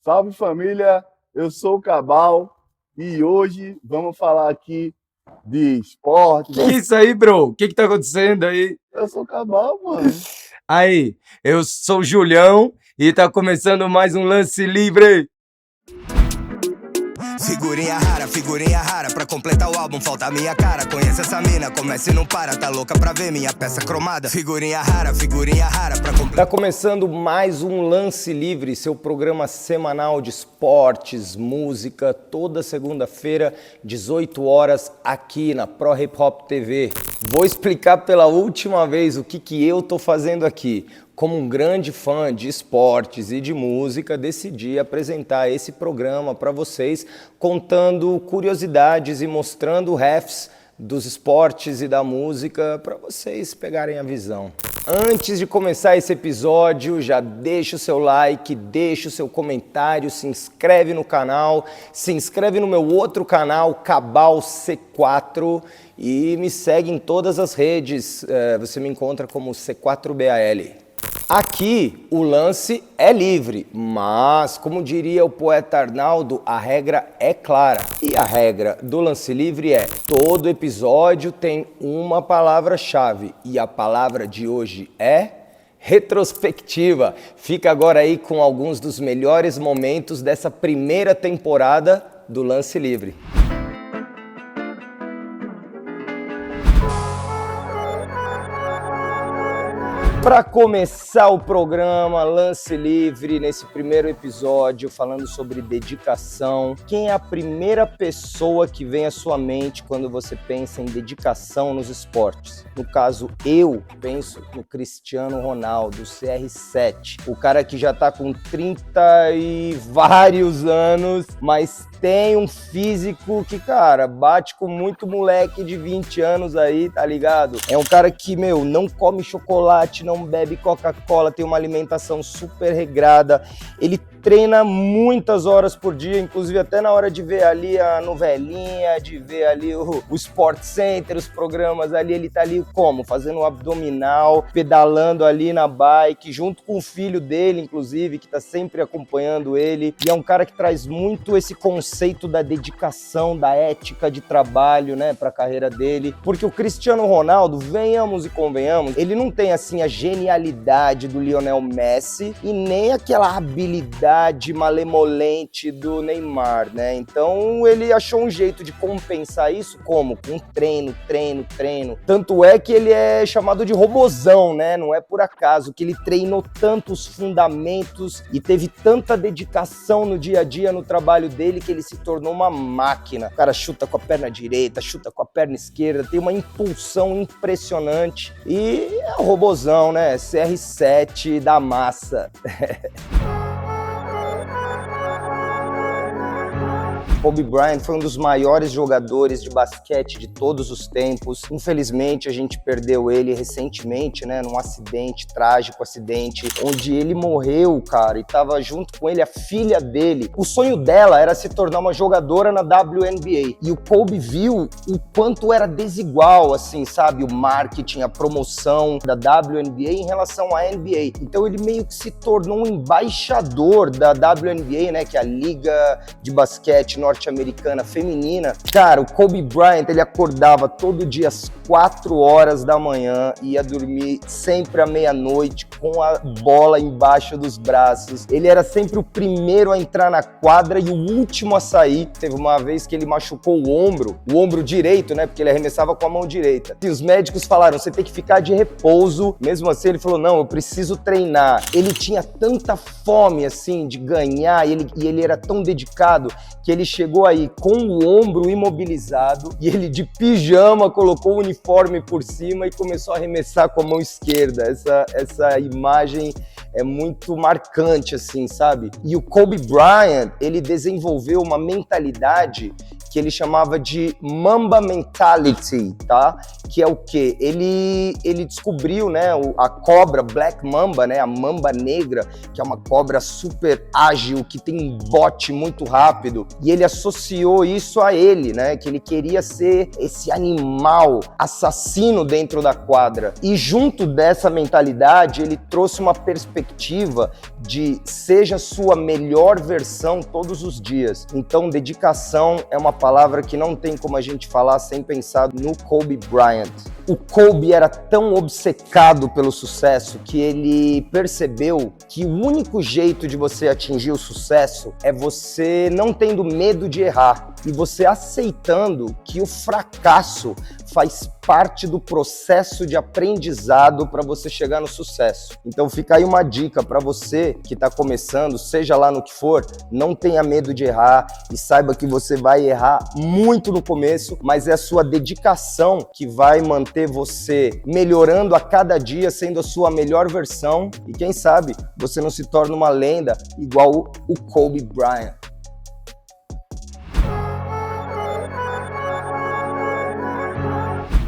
Salve família, eu sou o Cabal e hoje vamos falar aqui de esporte. Que isso aí, bro? O que tá acontecendo aí? Eu sou o Cabal, mano. Aí, eu sou o Julião e tá começando mais um Lance Livre. Figurinha rara, pra completar o álbum falta a minha cara. Conhece essa mina, começa e não para, tá louca pra ver minha peça cromada. Figurinha rara, pra completar. Tá começando mais um Lance Livre, seu programa semanal de esportes, música, toda segunda-feira, 18 horas, aqui na Pro Hip Hop TV. Vou explicar pela última vez o que eu tô fazendo aqui. Como um grande fã de esportes e de música, decidi apresentar esse programa para vocês, contando curiosidades e mostrando refs dos esportes e da música para vocês pegarem a visão. Antes de começar esse episódio, já deixa o seu like, deixa o seu comentário, se inscreve no canal, se inscreve no meu outro canal, Cabal C4, e me segue em todas as redes. Você me encontra como C4BAL. Aqui o lance é livre, mas, como diria o poeta Arnaldo, a regra é clara. E a regra do lance livre é: todo episódio tem uma palavra-chave, e a palavra de hoje é retrospectiva. Fica agora aí com alguns dos melhores momentos dessa primeira temporada do Lance Livre. Para começar o programa Lance Livre, nesse primeiro episódio, falando sobre dedicação, quem é a primeira pessoa que vem à sua mente quando você pensa em dedicação nos esportes? No caso, eu penso no Cristiano Ronaldo, CR7, o cara que já tá com 30 e vários anos, mas tem um físico que, cara, bate com muito moleque de 20 anos aí, tá ligado? É um cara que, não come chocolate, não bebe Coca-Cola, tem uma alimentação super regrada, ele treina muitas horas por dia, inclusive até na hora de ver ali a novelinha, de ver ali o Sport Center, os programas ali, ele tá ali como? Fazendo um abdominal, pedalando ali na bike, junto com o filho dele, inclusive, que tá sempre acompanhando ele, e é um cara que traz muito esse conceito da dedicação, da ética de trabalho, né, pra carreira dele, porque o Cristiano Ronaldo, venhamos e convenhamos, ele não tem assim a genialidade do Lionel Messi e nem aquela habilidade malemolente do Neymar, né? Então ele achou um jeito de compensar isso como? Com treino. Tanto é que ele é chamado de robozão, né? Não é por acaso que ele treinou tantos fundamentos e teve tanta dedicação no dia a dia, no trabalho dele, que ele se tornou uma máquina. O cara chuta com a perna direita, chuta com a perna esquerda, tem uma impulsão impressionante e é o robozão, né? CR7 da massa. Kobe Bryant foi um dos maiores jogadores de basquete de todos os tempos. Infelizmente, a gente perdeu ele recentemente, né, num trágico acidente, onde ele morreu, cara, e tava junto com ele a filha dele. O sonho dela era se tornar uma jogadora na WNBA. E o Kobe viu o quanto era desigual, assim, sabe, o marketing, a promoção da WNBA em relação à NBA. Então ele meio que se tornou um embaixador da WNBA, né, que é a Liga de Basquete norte-americana feminina. Cara, o Kobe Bryant, ele acordava todo dia às 4 horas da manhã e ia dormir sempre à meia-noite com a bola embaixo dos braços. Ele era sempre o primeiro a entrar na quadra e o último a sair. Teve uma vez que ele machucou o ombro direito, né, porque ele arremessava com a mão direita. E os médicos falaram, você tem que ficar de repouso. Mesmo assim, ele falou, não, eu preciso treinar. Ele tinha tanta fome, assim, de ganhar, e ele era tão dedicado que ele chegou aí com o ombro imobilizado e ele de pijama colocou o uniforme por cima e começou a arremessar com a mão esquerda. Essa imagem é muito marcante, assim, sabe? E o Kobe Bryant, ele desenvolveu uma mentalidade que ele chamava de Mamba Mentality, tá? Que é o quê? Ele descobriu, né, a cobra Black Mamba, né, a mamba negra, que é uma cobra super ágil, que tem um bote muito rápido, e ele associou isso a ele, né, que ele queria ser esse animal assassino dentro da quadra. E junto dessa mentalidade, ele trouxe uma perspectiva de seja sua melhor versão todos os dias. Então, dedicação é uma palavra que não tem como a gente falar sem pensar no Kobe Bryant. O Kobe era tão obcecado pelo sucesso que ele percebeu que o único jeito de você atingir o sucesso é você não tendo medo de errar e você aceitando que o fracasso faz parte do processo de aprendizado para você chegar no sucesso. Então fica aí uma dica para você que está começando, seja lá no que for, não tenha medo de errar e saiba que você vai errar muito no começo, mas é a sua dedicação que vai manter você melhorando a cada dia, sendo a sua melhor versão e quem sabe você não se torna uma lenda igual o Kobe Bryant.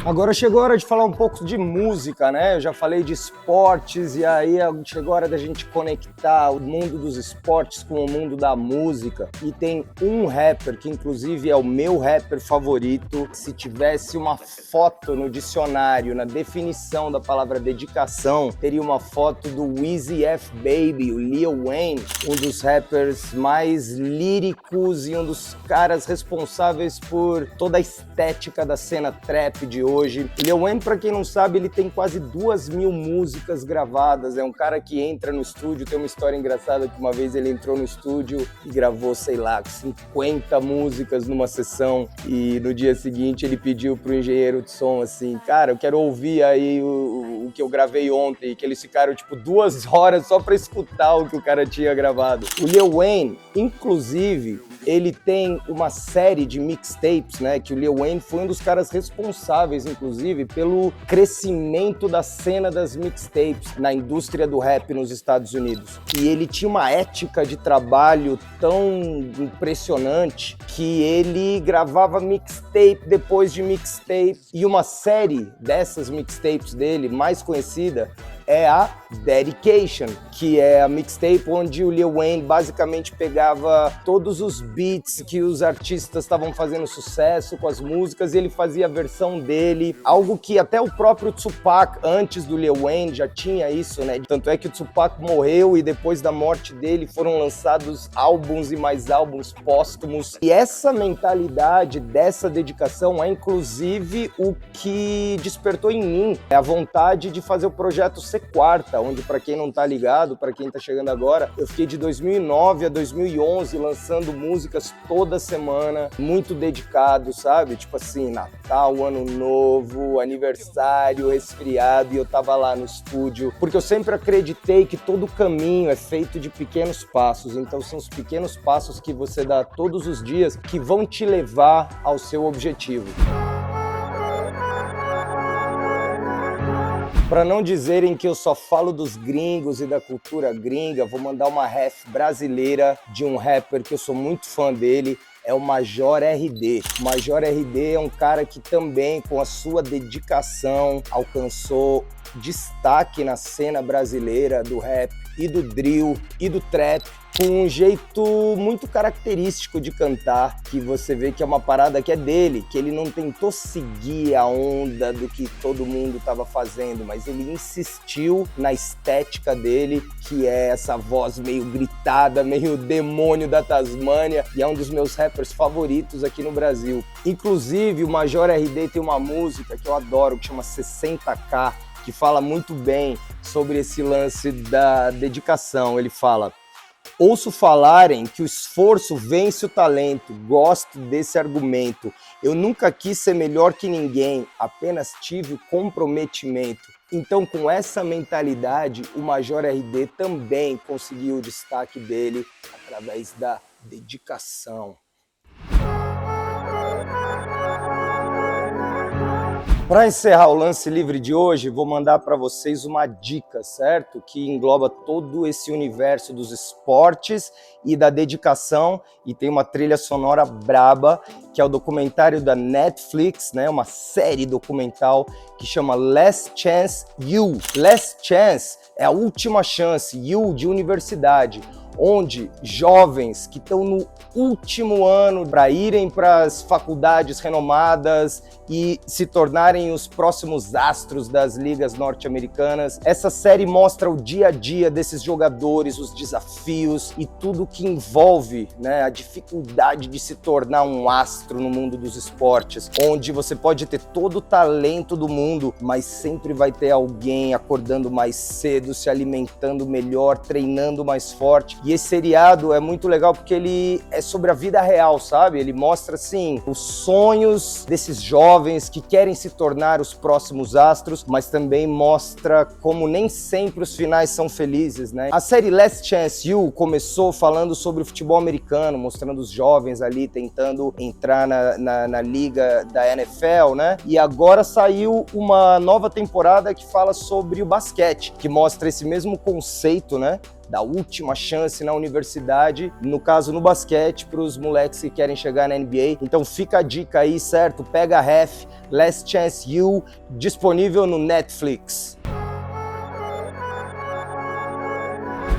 Agora chegou a hora de falar um pouco de música, né? Eu já falei de esportes e aí chegou a hora da gente conectar o mundo dos esportes com o mundo da música. E tem um rapper que inclusive é o meu rapper favorito. Se tivesse uma foto no dicionário, na definição da palavra dedicação, teria uma foto do Weezy F Baby, o Lil Wayne, um dos rappers mais líricos e um dos caras responsáveis por toda a estética da cena trap de hoje. Lil Wayne, pra quem não sabe, ele tem quase 2.000 músicas gravadas, é um cara que entra no estúdio, tem uma história engraçada que uma vez ele entrou no estúdio e gravou, sei lá, 50 músicas numa sessão e no dia seguinte ele pediu pro engenheiro de som assim, cara, eu quero ouvir aí o que eu gravei ontem, que eles ficaram tipo 2 horas só pra escutar o que o cara tinha gravado. O Lil Wayne, inclusive, ele tem uma série de mixtapes, né, que o Lil Wayne foi um dos caras responsáveis, inclusive, pelo crescimento da cena das mixtapes na indústria do rap nos Estados Unidos. E ele tinha uma ética de trabalho tão impressionante que ele gravava mixtape depois de mixtape. E uma série dessas mixtapes dele, mais conhecida, é a Dedication, que é a mixtape onde o Lil Wayne basicamente pegava todos os beats que os artistas estavam fazendo sucesso com as músicas e ele fazia a versão dele, algo que até o próprio Tupac, antes do Lil Wayne, já tinha isso, né? Tanto é que o Tupac morreu e depois da morte dele foram lançados álbuns e mais álbuns póstumos. E essa mentalidade dessa dedicação é inclusive o que despertou em mim a vontade de fazer o projeto Quarta, onde, para quem não tá ligado, para quem tá chegando agora, eu fiquei de 2009 a 2011 lançando músicas toda semana, muito dedicado, sabe? Tipo assim, Natal, Ano Novo, aniversário, resfriado, e eu tava lá no estúdio, porque eu sempre acreditei que todo caminho é feito de pequenos passos, então são os pequenos passos que você dá todos os dias que vão te levar ao seu objetivo. Para não dizerem que eu só falo dos gringos e da cultura gringa, vou mandar uma ref brasileira de um rapper que eu sou muito fã dele, é o Major R.D. O Major R.D. é um cara que também, com a sua dedicação, alcançou destaque na cena brasileira do rap e do drill e do trap, com um jeito muito característico de cantar, que você vê que é uma parada que é dele, que ele não tentou seguir a onda do que todo mundo estava fazendo, mas ele insistiu na estética dele, que é essa voz meio gritada, meio demônio da Tasmânia, e é um dos meus rappers favoritos aqui no Brasil. Inclusive, o Major R.D. tem uma música que eu adoro, que chama 60K, que fala muito bem sobre esse lance da dedicação. Ele fala: ouço falarem que o esforço vence o talento, gosto desse argumento. Eu nunca quis ser melhor que ninguém, apenas tive o comprometimento. Então, com essa mentalidade, o Major R.D. também conseguiu o destaque dele através da dedicação. Para encerrar o lance livre de hoje, vou mandar para vocês uma dica, certo? Que engloba todo esse universo dos esportes e da dedicação, e tem uma trilha sonora braba, que é o documentário da Netflix, né? Uma série documental que chama Last Chance U. Last Chance é a última chance, U de universidade, onde jovens que estão no último ano para irem para as faculdades renomadas e se tornarem os próximos astros das ligas norte-americanas. Essa série mostra o dia a dia desses jogadores, os desafios e tudo que envolve, né, a dificuldade de se tornar um astro no mundo dos esportes, onde você pode ter todo o talento do mundo, mas sempre vai ter alguém acordando mais cedo, se alimentando melhor, treinando mais forte. E esse seriado é muito legal porque ele é sobre a vida real, sabe? Ele mostra, assim, os sonhos desses jovens que querem se tornar os próximos astros, mas também mostra como nem sempre os finais são felizes, né? A série Last Chance U começou falando sobre o futebol americano, mostrando os jovens ali tentando entrar na liga da NFL, né? E agora saiu uma nova temporada que fala sobre o basquete, que mostra esse mesmo conceito, né? Da última chance na universidade, no caso no basquete, para os moleques que querem chegar na NBA. Então fica a dica aí, certo? Pega a ref, Last Chance U, disponível no Netflix.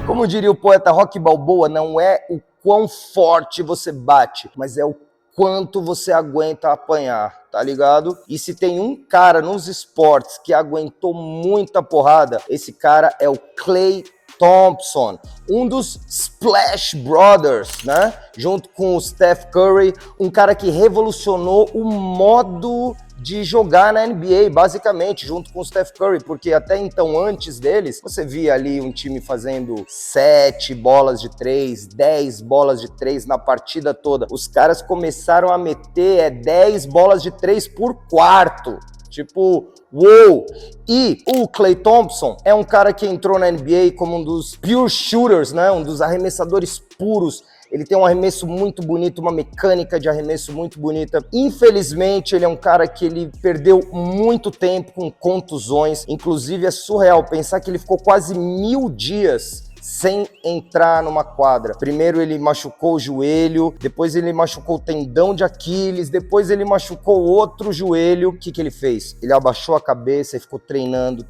Como diria o poeta Rocky Balboa, não é o quão forte você bate, mas é o quanto você aguenta apanhar, tá ligado? E se tem um cara nos esportes que aguentou muita porrada, esse cara é o Klay Thompson, um dos Splash Brothers, né? Junto com o Steph Curry, um cara que revolucionou o modo de jogar na NBA, basicamente, junto com o Steph Curry, porque até então, antes deles, você via ali um time fazendo 7 bolas de 3, 10 bolas de 3 na partida toda. Os caras começaram a meter 10 bolas de 3 por quarto. Tipo, uou! E o Klay Thompson é um cara que entrou na NBA como um dos pure shooters, né? Um dos arremessadores puros. Ele tem um arremesso muito bonito, uma mecânica de arremesso muito bonita. Infelizmente, ele é um cara que ele perdeu muito tempo com contusões. Inclusive, é surreal pensar que ele ficou quase 1000 dias sem entrar numa quadra. Primeiro ele machucou o joelho, depois ele machucou o tendão de Aquiles, depois ele machucou o outro joelho. O que ele fez? Ele abaixou a cabeça e ficou treinando,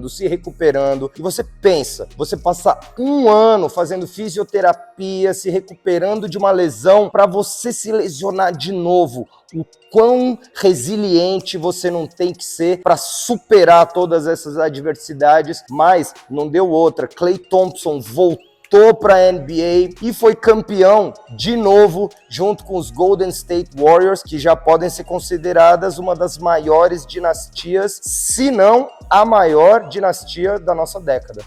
se recuperando. E você pensa, você passar 1 ano fazendo fisioterapia, se recuperando de uma lesão, para você se lesionar de novo. O quão resiliente você não tem que ser para superar todas essas adversidades, mas não deu outra. Klay Thompson voltou para a NBA e foi campeão de novo junto com os Golden State Warriors, que já podem ser consideradas uma das maiores dinastias, se não a maior dinastia da nossa década.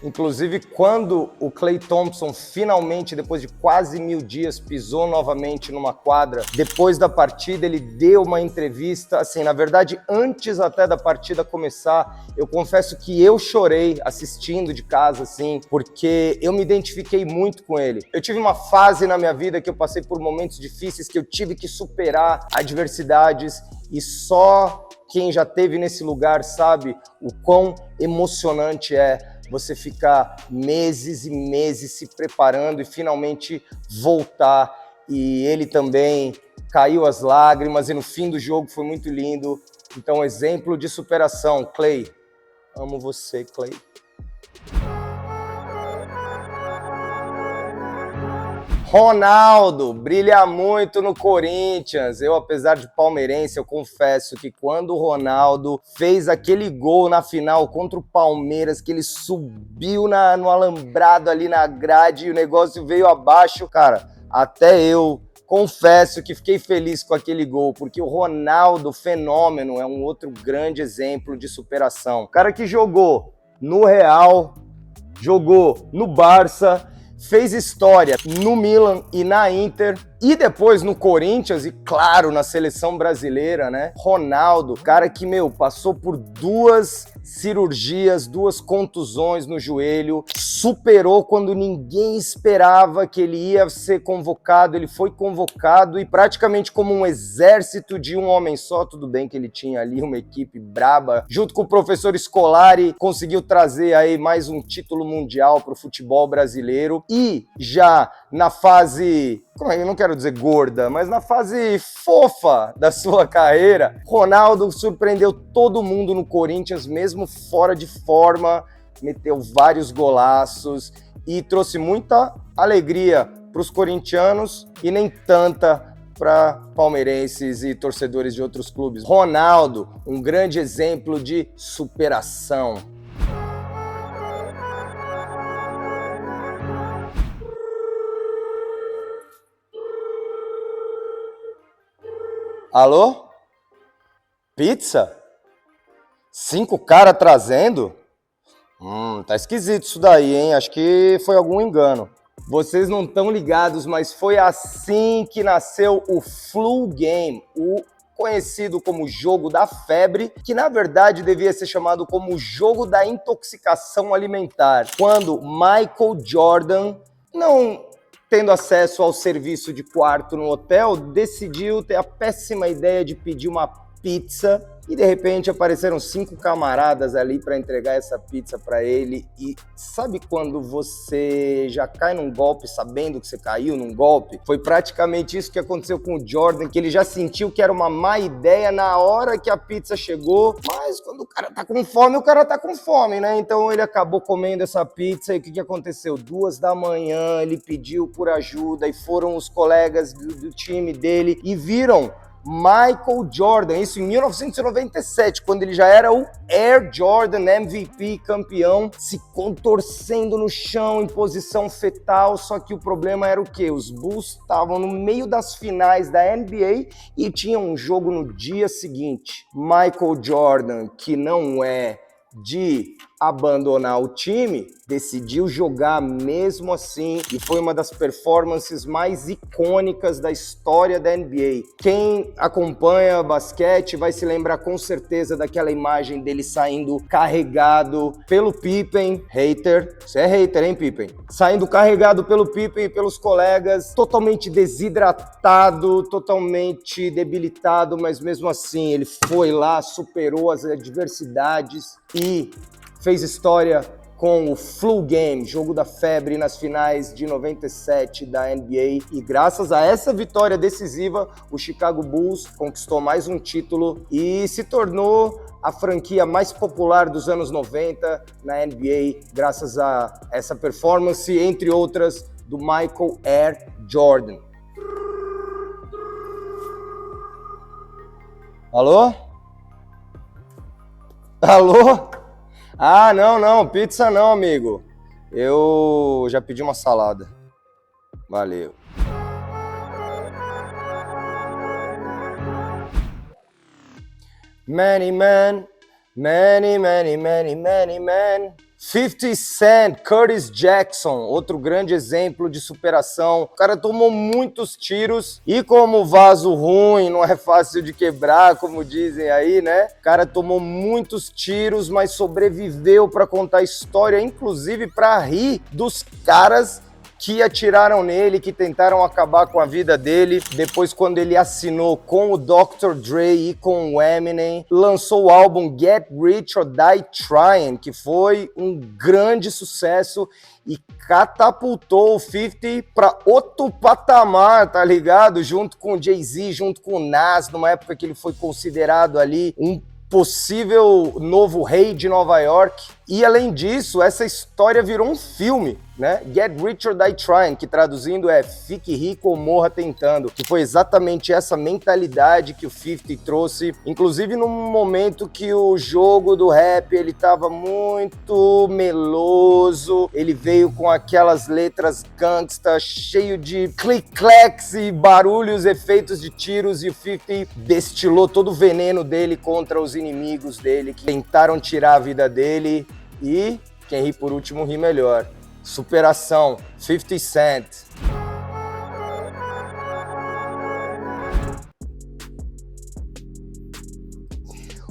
Inclusive, quando o Klay Thompson finalmente, depois de quase 1000 dias, pisou novamente numa quadra, depois da partida ele deu uma entrevista, assim, na verdade, antes até da partida começar, eu confesso que eu chorei assistindo de casa, assim, porque eu me identifiquei muito com ele. Eu tive uma fase na minha vida que eu passei por momentos difíceis, que eu tive que superar adversidades, e só quem já esteve nesse lugar sabe o quão emocionante é você ficar meses e meses se preparando e finalmente voltar. E ele também caiu as lágrimas e no fim do jogo foi muito lindo. Então, exemplo de superação. Klay, amo você, Klay. Ronaldo brilha muito no Corinthians. Eu, apesar de palmeirense, eu confesso que quando o Ronaldo fez aquele gol na final contra o Palmeiras, que ele subiu no alambrado ali na grade e o negócio veio abaixo, cara, até eu confesso que fiquei feliz com aquele gol, porque o Ronaldo, fenômeno, é um outro grande exemplo de superação. O cara que jogou no Real, jogou no Barça, fez história no Milan e na Inter, E depois no Corinthians e, claro, na seleção brasileira, né? Ronaldo, cara que, passou por 2 cirurgias, 2 contusões no joelho, superou quando ninguém esperava que ele ia ser convocado, ele foi convocado e praticamente como um exército de um homem só, tudo bem que ele tinha ali uma equipe braba, junto com o professor Scolari, conseguiu trazer aí mais um título mundial para o futebol brasileiro e já na fase, eu não quero dizer gorda, mas na fase fofa da sua carreira, Ronaldo surpreendeu todo mundo no Corinthians, mesmo fora de forma, meteu vários golaços e trouxe muita alegria para os corintianos e nem tanta para palmeirenses e torcedores de outros clubes. Ronaldo, um grande exemplo de superação. Alô? Pizza? 5 caras trazendo? Tá esquisito isso daí, hein? Acho que foi algum engano. Vocês não estão ligados, mas foi assim que nasceu o Flu Game, o conhecido como jogo da febre, que na verdade devia ser chamado como jogo da intoxicação alimentar, quando Michael Jordan, não tendo acesso ao serviço de quarto no hotel, decidiu ter a péssima ideia de pedir uma pizza e de repente apareceram 5 camaradas ali para entregar essa pizza para ele. E sabe quando você já cai num golpe sabendo que você caiu num golpe? Foi praticamente isso que aconteceu com o Jordan, que ele já sentiu que era uma má ideia na hora que a pizza chegou, mas quando o cara tá com fome, né? Então ele acabou comendo essa pizza e o que aconteceu? 2 da manhã ele pediu por ajuda e foram os colegas do time dele e viram Michael Jordan, isso em 1997, quando ele já era o Air Jordan MVP campeão, se contorcendo no chão em posição fetal, só que o problema era o quê? Os Bulls estavam no meio das finais da NBA e tinham um jogo no dia seguinte. Michael Jordan, que não é de abandonar o time, decidiu jogar mesmo assim e foi uma das performances mais icônicas da história da NBA. Quem acompanha basquete vai se lembrar com certeza daquela imagem dele saindo carregado pelo Pippen, hater, você é hater, hein, Pippen? Saindo carregado pelo Pippen e pelos colegas, totalmente desidratado, totalmente debilitado, mas mesmo assim ele foi lá, superou as adversidades e fez história com o Flu Game, jogo da febre nas finais de 97 da NBA. E graças a essa vitória decisiva, o Chicago Bulls conquistou mais um título e se tornou a franquia mais popular dos anos 90 na NBA, graças a essa performance, entre outras, do Michael Air Jordan. Alô? Alô? Ah, não, pizza não, amigo. Eu já pedi uma salada. Valeu. Many men, many, many, many, many men. 50 Cent, Curtis Jackson, outro grande exemplo de superação. O cara tomou muitos tiros e como vaso ruim não é fácil de quebrar, como dizem aí, né? O cara tomou muitos tiros, mas sobreviveu para contar a história, inclusive para rir dos caras que atiraram nele, que tentaram acabar com a vida dele. Depois, quando ele assinou com o Dr. Dre e com o Eminem, lançou o álbum Get Rich or Die Trying, que foi um grande sucesso e catapultou o 50 para outro patamar, tá ligado? Junto com o Jay-Z, junto com o Nas, numa época que ele foi considerado ali um possível novo rei de Nova York. E além disso, essa história virou um filme, né? Get Rich or Die Trying, que traduzindo é Fique Rico ou Morra Tentando, que foi exatamente essa mentalidade que o 50 trouxe, inclusive num momento que o jogo do rap, ele tava muito meloso, ele veio com aquelas letras gangsta, cheio de click-clacks e barulhos, efeitos de tiros, e o 50 destilou todo o veneno dele contra os inimigos dele, que tentaram tirar a vida dele. E quem ri por último ri melhor. Superação, 50 Cent.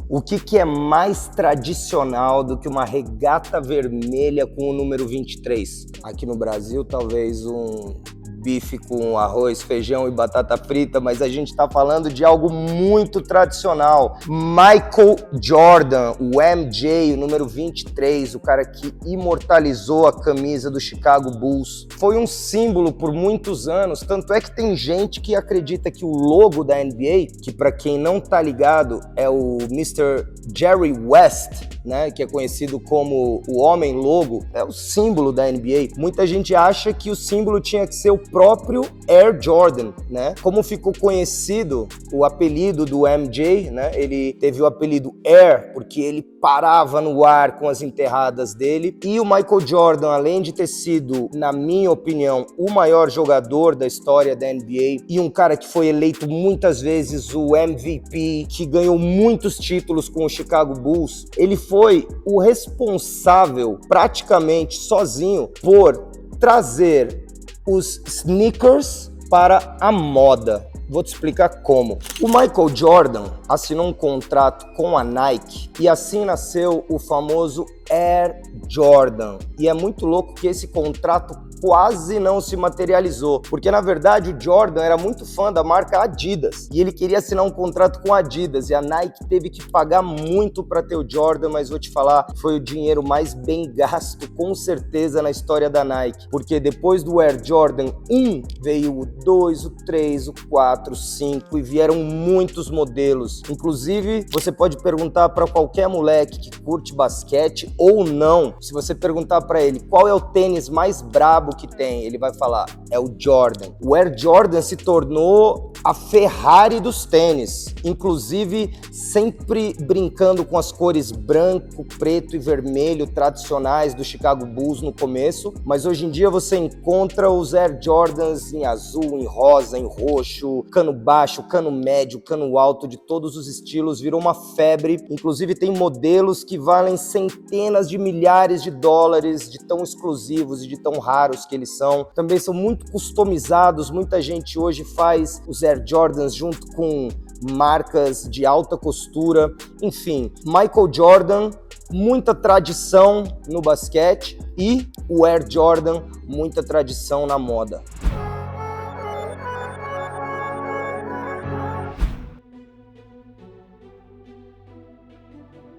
O que é mais tradicional do que uma regata vermelha com o número 23? Aqui no Brasil, talvez um bife com arroz, feijão e batata frita, mas a gente tá falando de algo muito tradicional. Michael Jordan, o MJ, o número 23, o cara que imortalizou a camisa do Chicago Bulls. Foi um símbolo por muitos anos, tanto é que tem gente que acredita que o logo da NBA, que para quem não tá ligado é o Mr. Jerry West, né, que é conhecido como o Homem Logo, é o símbolo da NBA. Muita gente acha que o símbolo tinha que ser o próprio Air Jordan, né? Como ficou conhecido o apelido do MJ, né? Ele teve o apelido Air porque ele parava no ar com as enterradas dele. E o Michael Jordan, além de ter sido, na minha opinião, o maior jogador da história da NBA e um cara que foi eleito muitas vezes o MVP, que ganhou muitos títulos com o Chicago Bulls, ele foi o responsável praticamente sozinho por trazer os sneakers para a moda. Vou te explicar como. O Michael Jordan assinou um contrato com a Nike e assim nasceu o famoso Air Jordan. E é muito louco que esse contrato quase não se materializou, porque na verdade o Jordan era muito fã da marca Adidas e ele queria assinar um contrato com a Adidas e a Nike teve que pagar muito para ter o Jordan, mas vou te falar, foi o dinheiro mais bem gasto com certeza na história da Nike, porque depois do Air Jordan 1 veio o 2, o 3, o 4, o 5 e vieram muitos modelos. Inclusive, você pode perguntar para qualquer moleque que curte basquete ou não, se você perguntar para ele qual é o tênis mais brabo que tem, ele vai falar, é o Jordan. O Air Jordan se tornou a Ferrari dos tênis, inclusive sempre brincando com as cores branco, preto e vermelho tradicionais do Chicago Bulls no começo, mas hoje em dia você encontra os Air Jordans em azul, em rosa, em roxo, cano baixo, cano médio, cano alto, de todos os estilos, virou uma febre, inclusive tem modelos que valem centenas de milhares de dólares, de tão exclusivos e de tão raros que eles são. Também são muito customizados, muita gente hoje faz os Air Jordans junto com marcas de alta costura. Enfim, Michael Jordan, muita tradição no basquete, e o Air Jordan, muita tradição na moda.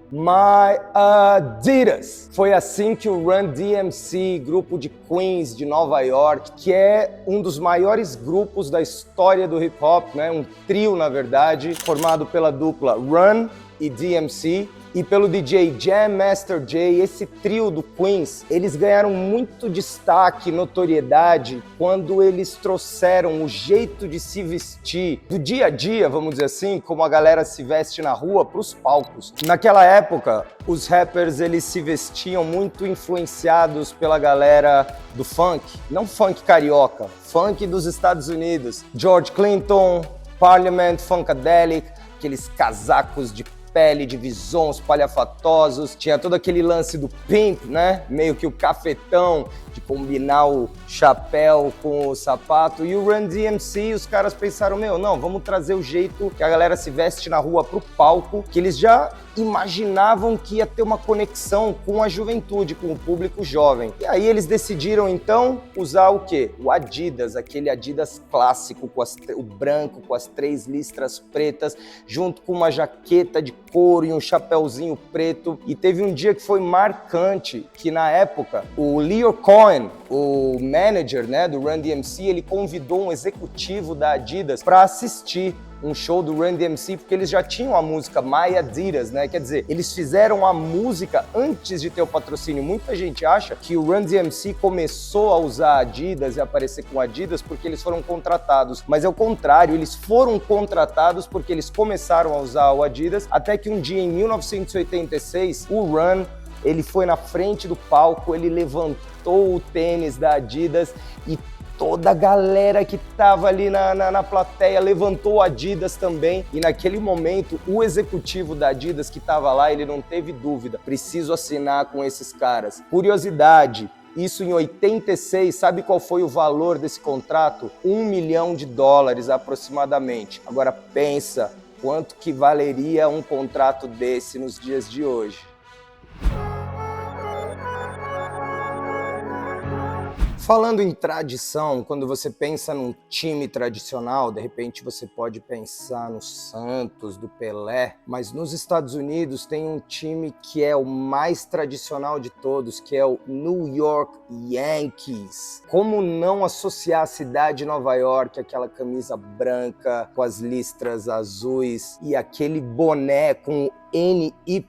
My Adidas. Foi assim que o Run DMC, grupo de Queens de Nova York, que é um dos maiores grupos da história do hip hop, né? Um trio, na verdade, formado pela dupla Run e DMC, e pelo DJ Jam Master Jay. Esse trio do Queens, eles ganharam muito destaque, notoriedade, quando eles trouxeram o jeito de se vestir do dia a dia, vamos dizer assim, como a galera se veste na rua, para os palcos. Naquela época, os rappers eles se vestiam muito influenciados pela galera do funk, não funk carioca, funk dos Estados Unidos. George Clinton, Parliament, Funkadelic, aqueles casacos de pele, de visões palhafatosos, tinha todo aquele lance do pimp, né? Meio que o cafetão, de combinar o chapéu com o sapato. E o Run DMC, os caras pensaram, não, vamos trazer o jeito que a galera se veste na rua pro palco, que eles já imaginavam que ia ter uma conexão com a juventude, com o público jovem. E aí eles decidiram, então, usar o quê? O Adidas, aquele Adidas clássico, com o branco, com as 3 listras pretas, junto com uma jaqueta de couro e um chapéuzinho preto. E teve um dia que foi marcante, que na época, o Leo Cohen, o manager, né, do Run DMC, ele convidou um executivo da Adidas para assistir um show do Run DMC, porque eles já tinham a música My Adidas, né? Quer dizer, eles fizeram a música antes de ter o patrocínio. Muita gente acha que o Run DMC começou a usar Adidas e aparecer com Adidas porque eles foram contratados, mas é o contrário, eles foram contratados porque eles começaram a usar o Adidas, até que um dia em 1986, o Run, ele foi na frente do palco, ele levantou o tênis da Adidas e toda a galera que tava ali na plateia levantou o Adidas também. E naquele momento, o executivo da Adidas que tava lá, ele não teve dúvida, preciso assinar com esses caras. Curiosidade, isso em 86, sabe qual foi o valor desse contrato? $1 milhão aproximadamente. Agora pensa, quanto que valeria um contrato desse nos dias de hoje. Falando em tradição, quando você pensa num time tradicional, de repente você pode pensar no Santos, do Pelé, mas nos Estados Unidos tem um time que é o mais tradicional de todos, que é o New York Yankees. Como não associar a cidade de Nova York, aquela camisa branca com as listras azuis e aquele boné com NY,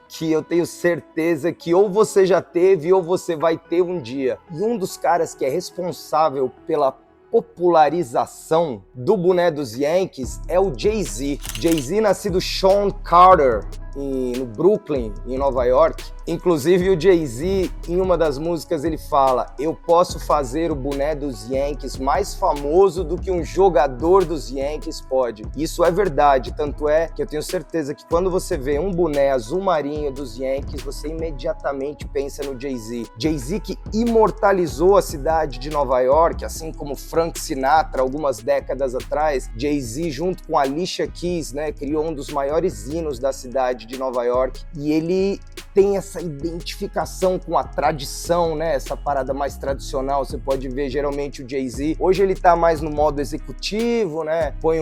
que eu tenho certeza que ou você já teve ou você vai ter um dia. E um dos caras que é responsável pela popularização do boné dos Yankees é o Jay-Z. Jay-Z, nascido Sean Carter, no Brooklyn, em Nova York. Inclusive o Jay-Z, em uma das músicas, ele fala: eu posso fazer o boné dos Yankees mais famoso do que um jogador dos Yankees pode. Isso é verdade, tanto é que eu tenho certeza que quando você vê um boné azul marinho dos Yankees, você imediatamente pensa no Jay-Z. Jay-Z que imortalizou a cidade de Nova York, assim como Frank Sinatra algumas décadas atrás. Jay-Z, junto com Alicia Keys, né, criou um dos maiores hinos da cidade de Nova York, e ele tem essa identificação com a tradição, né? Essa parada mais tradicional. Você pode ver geralmente o Jay-Z. Hoje ele tá mais no modo executivo, né? Põe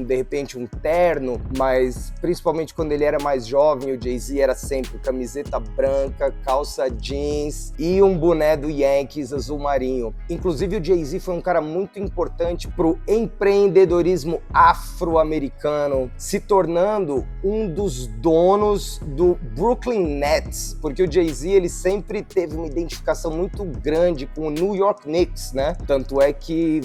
de repente um terno, mas principalmente quando ele era mais jovem, o Jay-Z era sempre camiseta branca, calça jeans e um boné do Yankees azul marinho. Inclusive o Jay-Z foi um cara muito importante pro empreendedorismo afro-americano, se tornando um dos donos do Brooklyn Nets, porque o Jay-Z ele sempre teve uma identificação muito grande com o New York Knicks, né? Tanto é que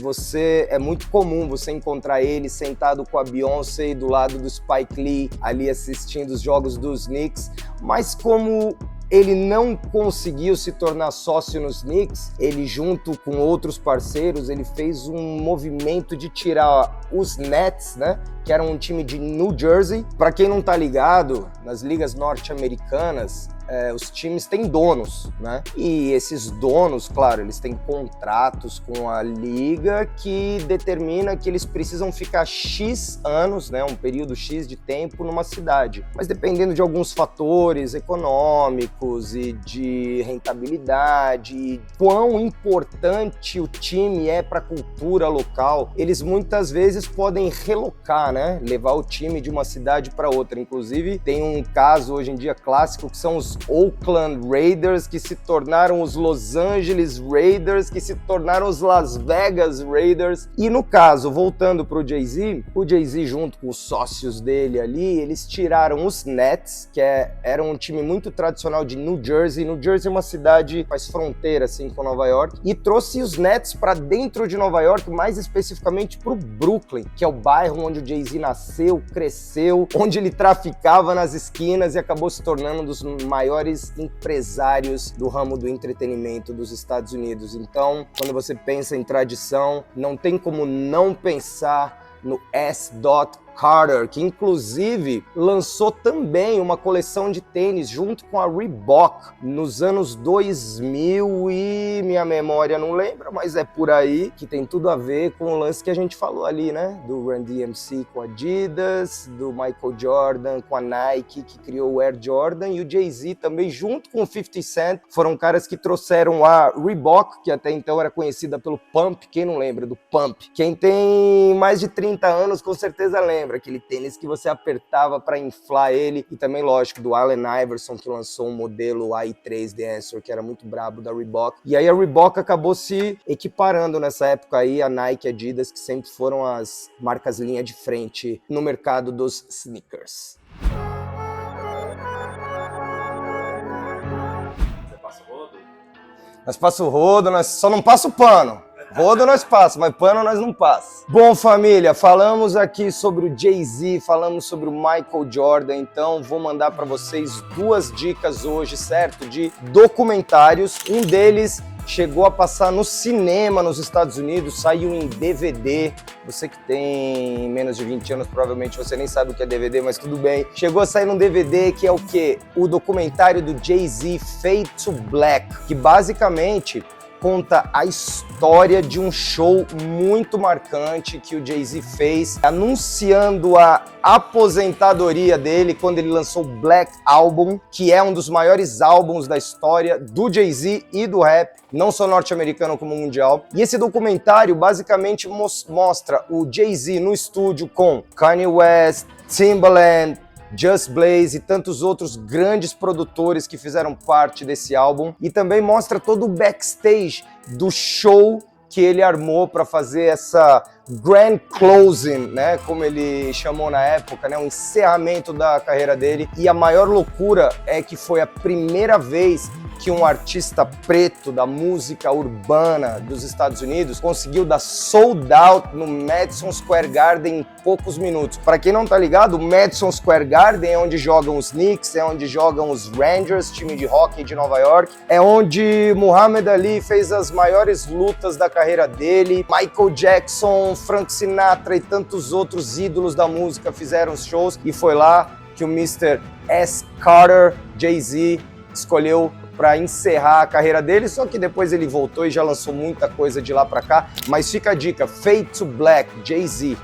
é muito comum você encontrar ele sentado com a Beyoncé do lado do Spike Lee, ali assistindo os jogos dos Knicks, mas como ele não conseguiu se tornar sócio nos Knicks, ele junto com outros parceiros, ele fez um movimento de tirar os Nets, né, que era um time de New Jersey. Para quem não tá ligado, nas ligas norte-americanas, os times têm donos, né? E esses donos, claro, eles têm contratos com a liga que determina que eles precisam ficar X anos, né? Um período X de tempo numa cidade. Mas dependendo de alguns fatores econômicos e de rentabilidade, e quão importante o time é para a cultura local, eles muitas vezes podem relocar, né? Levar o time de uma cidade para outra. Inclusive, tem um caso hoje em dia clássico que são os Oakland Raiders, que se tornaram os Los Angeles Raiders, que se tornaram os Las Vegas Raiders. E no caso, voltando pro Jay-Z, o Jay-Z junto com os sócios dele ali, eles tiraram os Nets, que era um time muito tradicional de New Jersey. New Jersey é uma cidade que faz fronteira assim com Nova York, e trouxe os Nets para dentro de Nova York, mais especificamente pro Brooklyn, que é o bairro onde o Jay-Z nasceu, cresceu, onde ele traficava nas esquinas e acabou se tornando um dos maiores empresários do ramo do entretenimento dos Estados Unidos. Então, quando você pensa em tradição, não tem como não pensar no S. Carter, que inclusive lançou também uma coleção de tênis junto com a Reebok nos anos 2000 e minha memória não lembra, mas é por aí, que tem tudo a ver com o lance que a gente falou ali, né? Do Run DMC com a Adidas, do Michael Jordan com a Nike, que criou o Air Jordan, e o Jay-Z também, junto com o 50 Cent, foram caras que trouxeram a Reebok, que até então era conhecida pelo Pump. Quem não lembra do Pump? Quem tem mais de 30 anos com certeza lembra. Aquele tênis que você apertava para inflar ele, e também, lógico, do Allen Iverson, que lançou um modelo AI3 The Answer, que era muito brabo, da Reebok. E aí a Reebok acabou se equiparando nessa época aí a Nike e Adidas, que sempre foram as marcas linha de frente no mercado dos sneakers. Você passa o rodo? Nós passa o rodo, nós só não passa o pano. Rodo nós passa, mas pano nós não passa. Bom, família, falamos aqui sobre o Jay-Z, falamos sobre o Michael Jordan, então vou mandar para vocês 2 dicas hoje, certo? De documentários. Um deles chegou a passar no cinema nos Estados Unidos, saiu em DVD. Você que tem menos de 20 anos, provavelmente você nem sabe o que é DVD, mas tudo bem. Chegou a sair num DVD que é o quê? O documentário do Jay-Z, Fade to Black, que basicamente conta a história de um show muito marcante que o Jay-Z fez, anunciando a aposentadoria dele quando ele lançou o Black Album, que é um dos maiores álbuns da história do Jay-Z e do rap, não só norte-americano como mundial. E esse documentário basicamente mostra o Jay-Z no estúdio com Kanye West, Timbaland, Just Blaze e tantos outros grandes produtores que fizeram parte desse álbum, e também mostra todo o backstage do show que ele armou para fazer essa grand closing, né, como ele chamou na época, né, um encerramento da carreira dele. E a maior loucura é que foi a primeira vez que um artista preto da música urbana dos Estados Unidos conseguiu dar sold out no Madison Square Garden em poucos minutos. Para quem não tá ligado, o Madison Square Garden é onde jogam os Knicks, é onde jogam os Rangers, time de hockey de Nova York, é onde Muhammad Ali fez as maiores lutas da carreira dele, Michael Jackson, Frank Sinatra e tantos outros ídolos da música fizeram os shows, e foi lá que o Mr. S. Carter, Jay-Z, escolheu para encerrar a carreira dele, só que depois ele voltou e já lançou muita coisa de lá para cá. Mas fica a dica, Fade to Black, Jay-Z.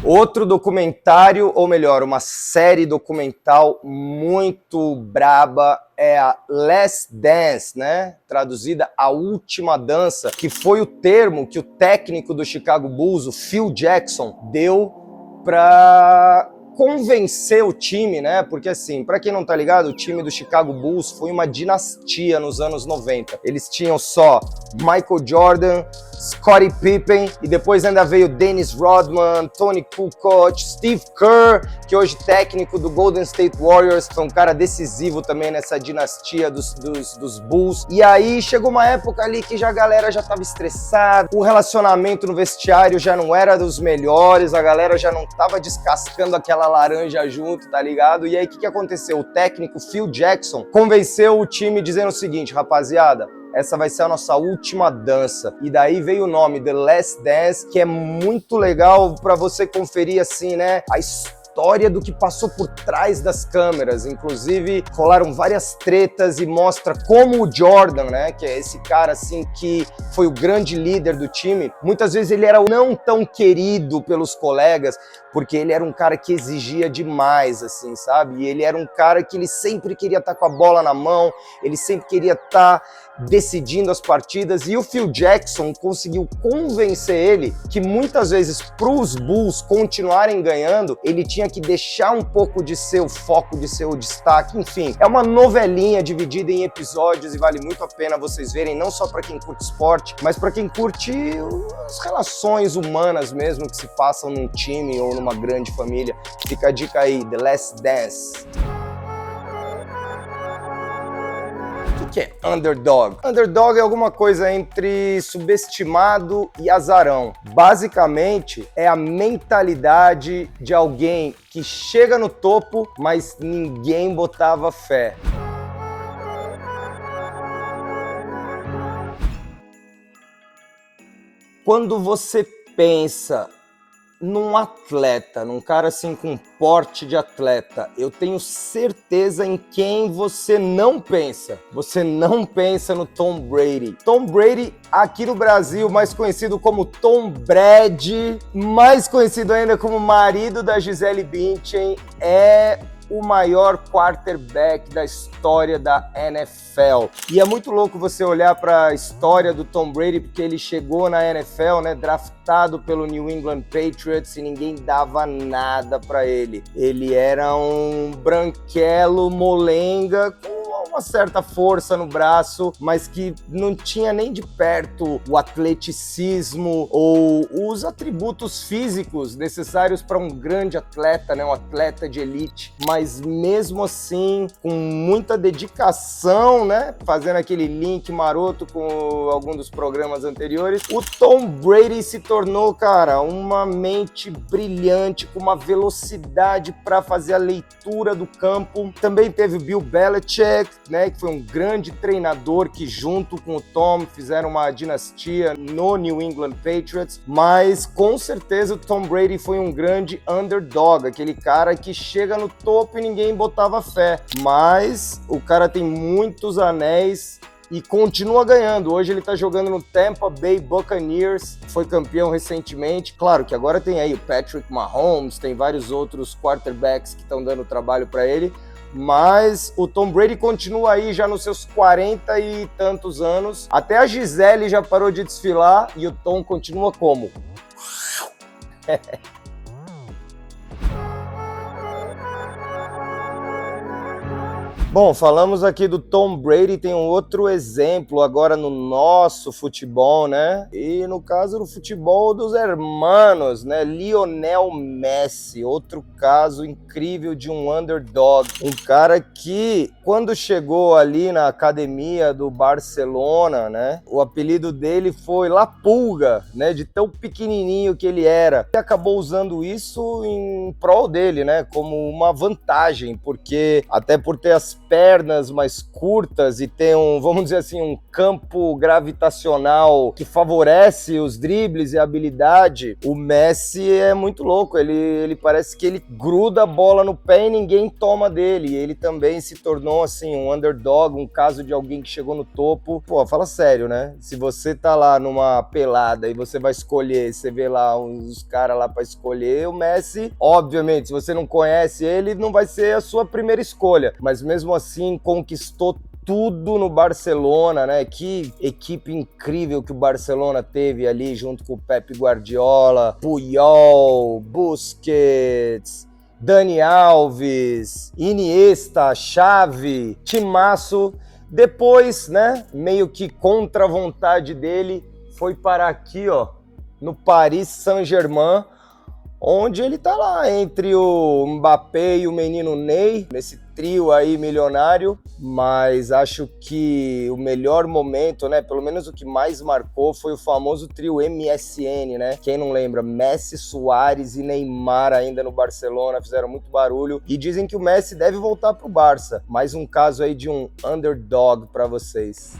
Outro documentário, ou melhor, uma série documental muito braba, é a Last Dance, né? Traduzida A Última Dança, que foi o termo que o técnico do Chicago Bulls, o Phil Jackson, deu para convencer o time, né? Porque assim, pra quem não tá ligado, o time do Chicago Bulls foi uma dinastia nos anos 90. Eles tinham só Michael Jordan, Scottie Pippen, e depois ainda veio Dennis Rodman, Tony Kukoc, Steve Kerr, que hoje é técnico do Golden State Warriors, foi um cara decisivo também nessa dinastia dos Bulls. E aí chegou uma época ali que já a galera já tava estressada, o relacionamento no vestiário já não era dos melhores, a galera já não tava descascando aquela laranja junto, tá ligado? E aí o que aconteceu? O técnico Phil Jackson convenceu o time dizendo o seguinte: rapaziada, essa vai ser a nossa última dança. E daí veio o nome, The Last Dance, que é muito legal pra você conferir assim, né, a história do que passou por trás das câmeras. Inclusive, rolaram várias tretas e mostra como o Jordan, né, que é esse cara assim que foi o grande líder do time, muitas vezes ele era não tão querido pelos colegas, porque ele era um cara que exigia demais, assim, sabe? E ele era um cara que ele sempre queria estar com a bola na mão, ele sempre queria estar decidindo as partidas, e o Phil Jackson conseguiu convencer ele que muitas vezes para os Bulls continuarem ganhando, ele tinha que deixar um pouco de ser o foco, de ser o destaque. Enfim, é uma novelinha dividida em episódios e vale muito a pena vocês verem, não só para quem curte esporte, mas para quem curte as relações humanas mesmo que se passam num time ou numa grande família. Fica a dica aí, The Last Dance. O que é underdog? Underdog é alguma coisa entre subestimado e azarão. Basicamente, é a mentalidade de alguém que chega no topo, mas ninguém botava fé. Quando você pensa num atleta, num cara assim com porte de atleta, eu tenho certeza em quem você não pensa. Você não pensa no Tom Brady. Tom Brady, aqui no Brasil, mais conhecido como Tom Brady, mais conhecido ainda como marido da Gisele Bündchen, é o maior quarterback da história da NFL. E é muito louco você olhar para a história do Tom Brady, porque ele chegou na NFL, né, draftado pelo New England Patriots, e ninguém dava nada para ele. Ele era um branquelo molenga com uma certa força no braço, mas que não tinha nem de perto o atleticismo ou os atributos físicos necessários para um grande atleta, né, um atleta de elite. Mas mesmo assim, com muita dedicação, né, fazendo aquele link maroto com algum dos programas anteriores, o Tom Brady se tornou, cara, uma mente brilhante, com uma velocidade para fazer a leitura do campo. Também teve o Bill Belichick, né, que foi um grande treinador que junto com o Tom fizeram uma dinastia no New England Patriots, mas com certeza o Tom Brady foi um grande underdog, aquele cara que chega no topo e ninguém botava fé, mas o cara tem muitos anéis e continua ganhando. Hoje ele tá jogando no Tampa Bay Buccaneers, foi campeão recentemente. Claro que agora tem aí o Patrick Mahomes, tem vários outros quarterbacks que estão dando trabalho para ele, mas o Tom Brady continua aí já nos seus 40 e tantos anos. Até a Gisele já parou de desfilar e o Tom continua como? Bom, falamos aqui do Tom Brady, tem um outro exemplo agora no nosso futebol, né? E no caso do futebol dos hermanos, né? Lionel Messi, outro caso incrível de um underdog. Um cara que, quando chegou ali na academia do Barcelona, né? O apelido dele foi La Pulga, né? De tão pequenininho que ele era. Ele acabou usando isso em prol dele, né? Como uma vantagem, porque até por ter as pernas mais curtas e ter vamos dizer assim, um campo gravitacional que favorece os dribles e a habilidade, o Messi é muito louco, ele parece que ele gruda a bola no pé e ninguém toma dele, e ele também se tornou assim um underdog, um caso de alguém que chegou no topo. Pô, fala sério, né? Se você tá lá numa pelada e você vai escolher, você vê lá os caras lá pra escolher, o Messi, obviamente, se você não conhece ele, não vai ser a sua primeira escolha, mas mesmo assim conquistou tudo no Barcelona, né? Que equipe incrível que o Barcelona teve ali junto com o Pep Guardiola, Puyol, Busquets, Dani Alves, Iniesta, Xavi, timaço. Depois, né, meio que contra a vontade dele, foi parar aqui, ó, no Paris Saint-Germain, onde ele tá lá entre o Mbappé e o menino Ney, nesse trio aí milionário, mas acho que o melhor momento, né, pelo menos o que mais marcou, foi o famoso trio MSN, né? Quem não lembra? Messi, Suárez e Neymar ainda no Barcelona, fizeram muito barulho e dizem que o Messi deve voltar pro Barça. Mais um caso aí de um underdog para vocês.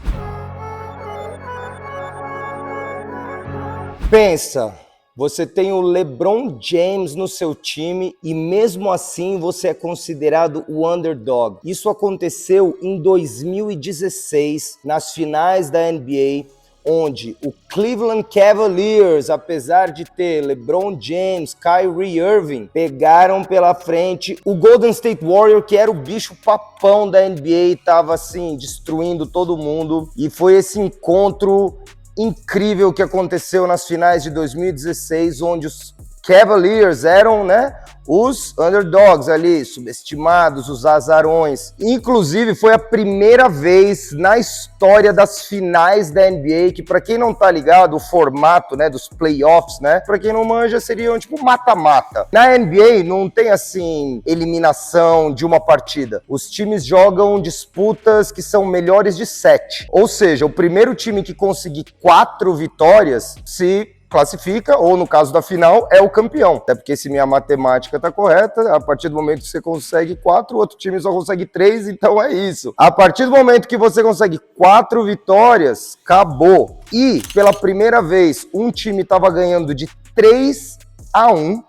Pensa, você tem o LeBron James no seu time e mesmo assim você é considerado o underdog. Isso aconteceu em 2016, nas finais da NBA, onde o Cleveland Cavaliers, apesar de ter LeBron James, Kyrie Irving, pegaram pela frente o Golden State Warriors, que era o bicho papão da NBA, estava assim, destruindo todo mundo. E foi esse encontro incrível que aconteceu nas finais de 2016, onde os Cavaliers eram, né, os underdogs ali, subestimados, os azarões. Inclusive, foi a primeira vez na história das finais da NBA que, para quem não tá ligado, o formato, né, dos playoffs, né, para quem não manja, seriam tipo mata-mata. Na NBA não tem, assim, eliminação de uma partida. Os times jogam disputas que são melhores de 7. Ou seja, o primeiro time que conseguir 4 vitórias se classifica, ou no caso da final, é o campeão. Até porque se minha matemática tá correta, a partir do momento que você consegue 4, o outro time só consegue 3, então é isso. A partir do momento que você consegue 4 vitórias, acabou. E, pela primeira vez, um time tava ganhando de 3-1.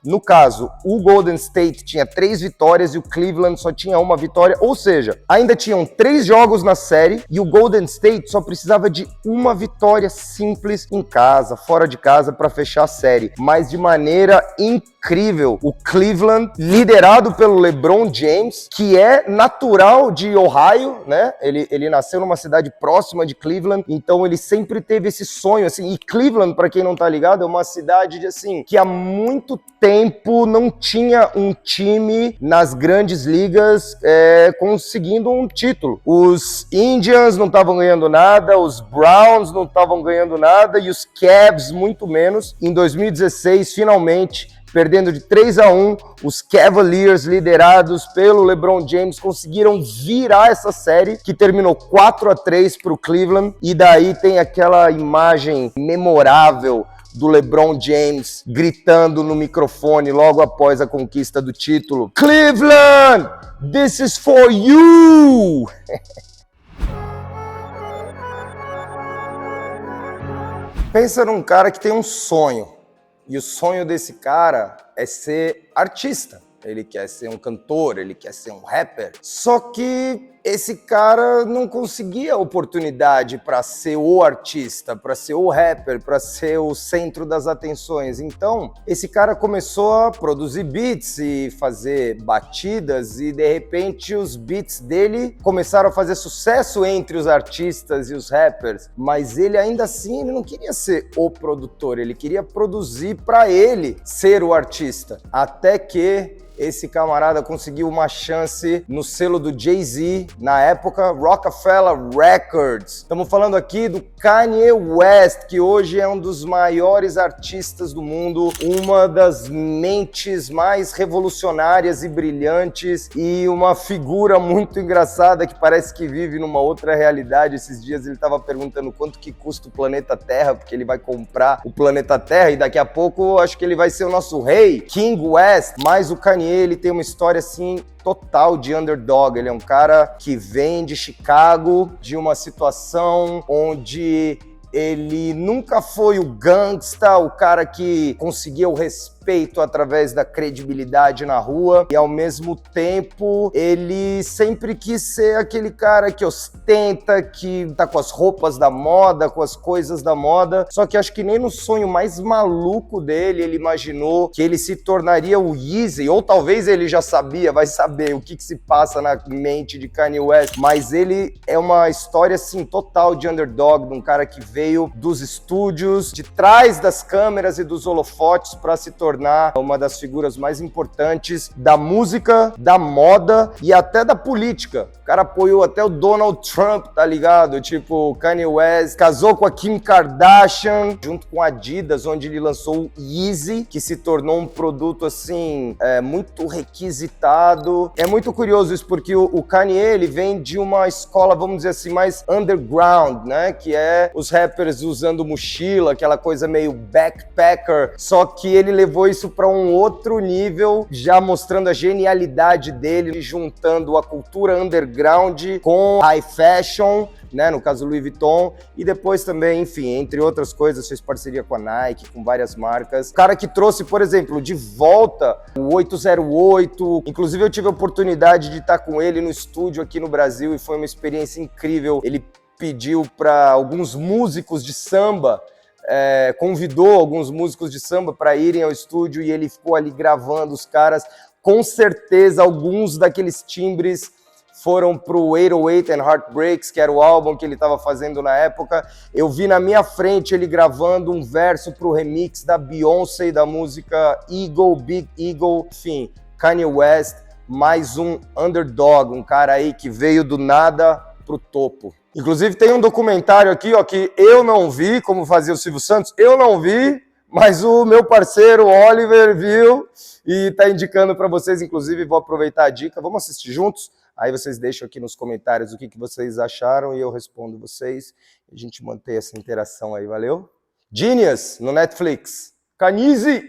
No caso, o Golden State tinha 3 vitórias e o Cleveland só tinha 1 vitória, ou seja, ainda tinham 3 jogos na série e o Golden State só precisava de 1 vitória simples em casa, fora de casa, para fechar a série, mas de maneira incrível. O Cleveland, liderado pelo LeBron James, que é natural de Ohio, né? Ele nasceu numa cidade próxima de Cleveland, então ele sempre teve esse sonho, assim, e Cleveland, para quem não tá ligado, é uma cidade, assim, que há muito tempo não tinha um time nas grandes ligas conseguindo um título. Os Indians não estavam ganhando nada, os Browns não estavam ganhando nada e os Cavs muito menos. Em 2016, finalmente, perdendo de 3-1, os Cavaliers, liderados pelo LeBron James, conseguiram virar essa série, que terminou 4-3 para o Cleveland, e daí tem aquela imagem memorável do LeBron James gritando no microfone logo após a conquista do título: Cleveland, this is for you! Pensa num cara que tem um sonho, e o sonho desse cara é ser artista. Ele quer ser um cantor, ele quer ser um rapper. Só que esse cara não conseguia oportunidade para ser o artista, para ser o rapper, para ser o centro das atenções. Então, esse cara começou a produzir beats e fazer batidas e, de repente, os beats dele começaram a fazer sucesso entre os artistas e os rappers. Mas ele, ainda assim, ele não queria ser o produtor, ele queria produzir para ele ser o artista. Até que esse camarada conseguiu uma chance no selo do Jay-Z, na época Rockefeller Records. Estamos falando aqui do Kanye West, que hoje é um dos maiores artistas do mundo, uma das mentes mais revolucionárias e brilhantes e uma figura muito engraçada que parece que vive numa outra realidade. Esses dias ele estava perguntando quanto que custa o planeta Terra, porque ele vai comprar o planeta Terra e daqui a pouco acho que ele vai ser o nosso rei, King West. Mas o Kanye, ele tem uma história assim total de underdog. Ele é um cara que vem de Chicago, de uma situação onde ele nunca foi o gangsta, o cara que conseguia o respeito através da credibilidade na rua, e ao mesmo tempo ele sempre quis ser aquele cara que ostenta, que tá com as roupas da moda, com as coisas da moda. Só que acho que nem no sonho mais maluco dele ele imaginou que ele se tornaria o Yeezy, ou talvez ele já sabia, vai saber o que se passa na mente de Kanye West, mas ele é uma história assim total de underdog, de um cara que veio dos estúdios, de trás das câmeras e dos holofotes para se tornar uma das figuras mais importantes da música, da moda e até da política. O cara apoiou até o Donald Trump, tá ligado? Tipo, Kanye West casou com a Kim Kardashian, junto com a Adidas, onde ele lançou o Yeezy, que se tornou um produto, assim, muito requisitado. É muito curioso isso, porque o Kanye, ele vem de uma escola, vamos dizer assim, mais underground, né? Que é os rappers usando mochila, aquela coisa meio backpacker, só que ele levou isso para um outro nível, já mostrando a genialidade dele, juntando a cultura underground com high fashion, né, no caso Louis Vuitton, e depois também, enfim, entre outras coisas, fez parceria com a Nike, com várias marcas. O cara que trouxe, por exemplo, de volta o 808, inclusive eu tive a oportunidade de estar com ele no estúdio aqui no Brasil e foi uma experiência incrível. Ele pediu para alguns músicos de samba, convidou alguns músicos de samba para irem ao estúdio e ele ficou ali gravando os caras. Com certeza, alguns daqueles timbres foram pro 808 and Heartbreaks, que era o álbum que ele estava fazendo na época. Eu vi na minha frente ele gravando um verso pro remix da Beyoncé, da música Eagle, Big Eagle, enfim, Kanye West, mais um underdog, um cara aí que veio do nada pro topo. Inclusive tem um documentário aqui, ó, que eu não vi, como fazia o Silvio Santos, eu não vi, mas o meu parceiro Oliver viu e tá indicando para vocês, inclusive vou aproveitar a dica, vamos assistir juntos? Aí vocês deixam aqui nos comentários o que vocês acharam e eu respondo vocês. A gente mantém essa interação aí, valeu? Genius, no Netflix. Canise!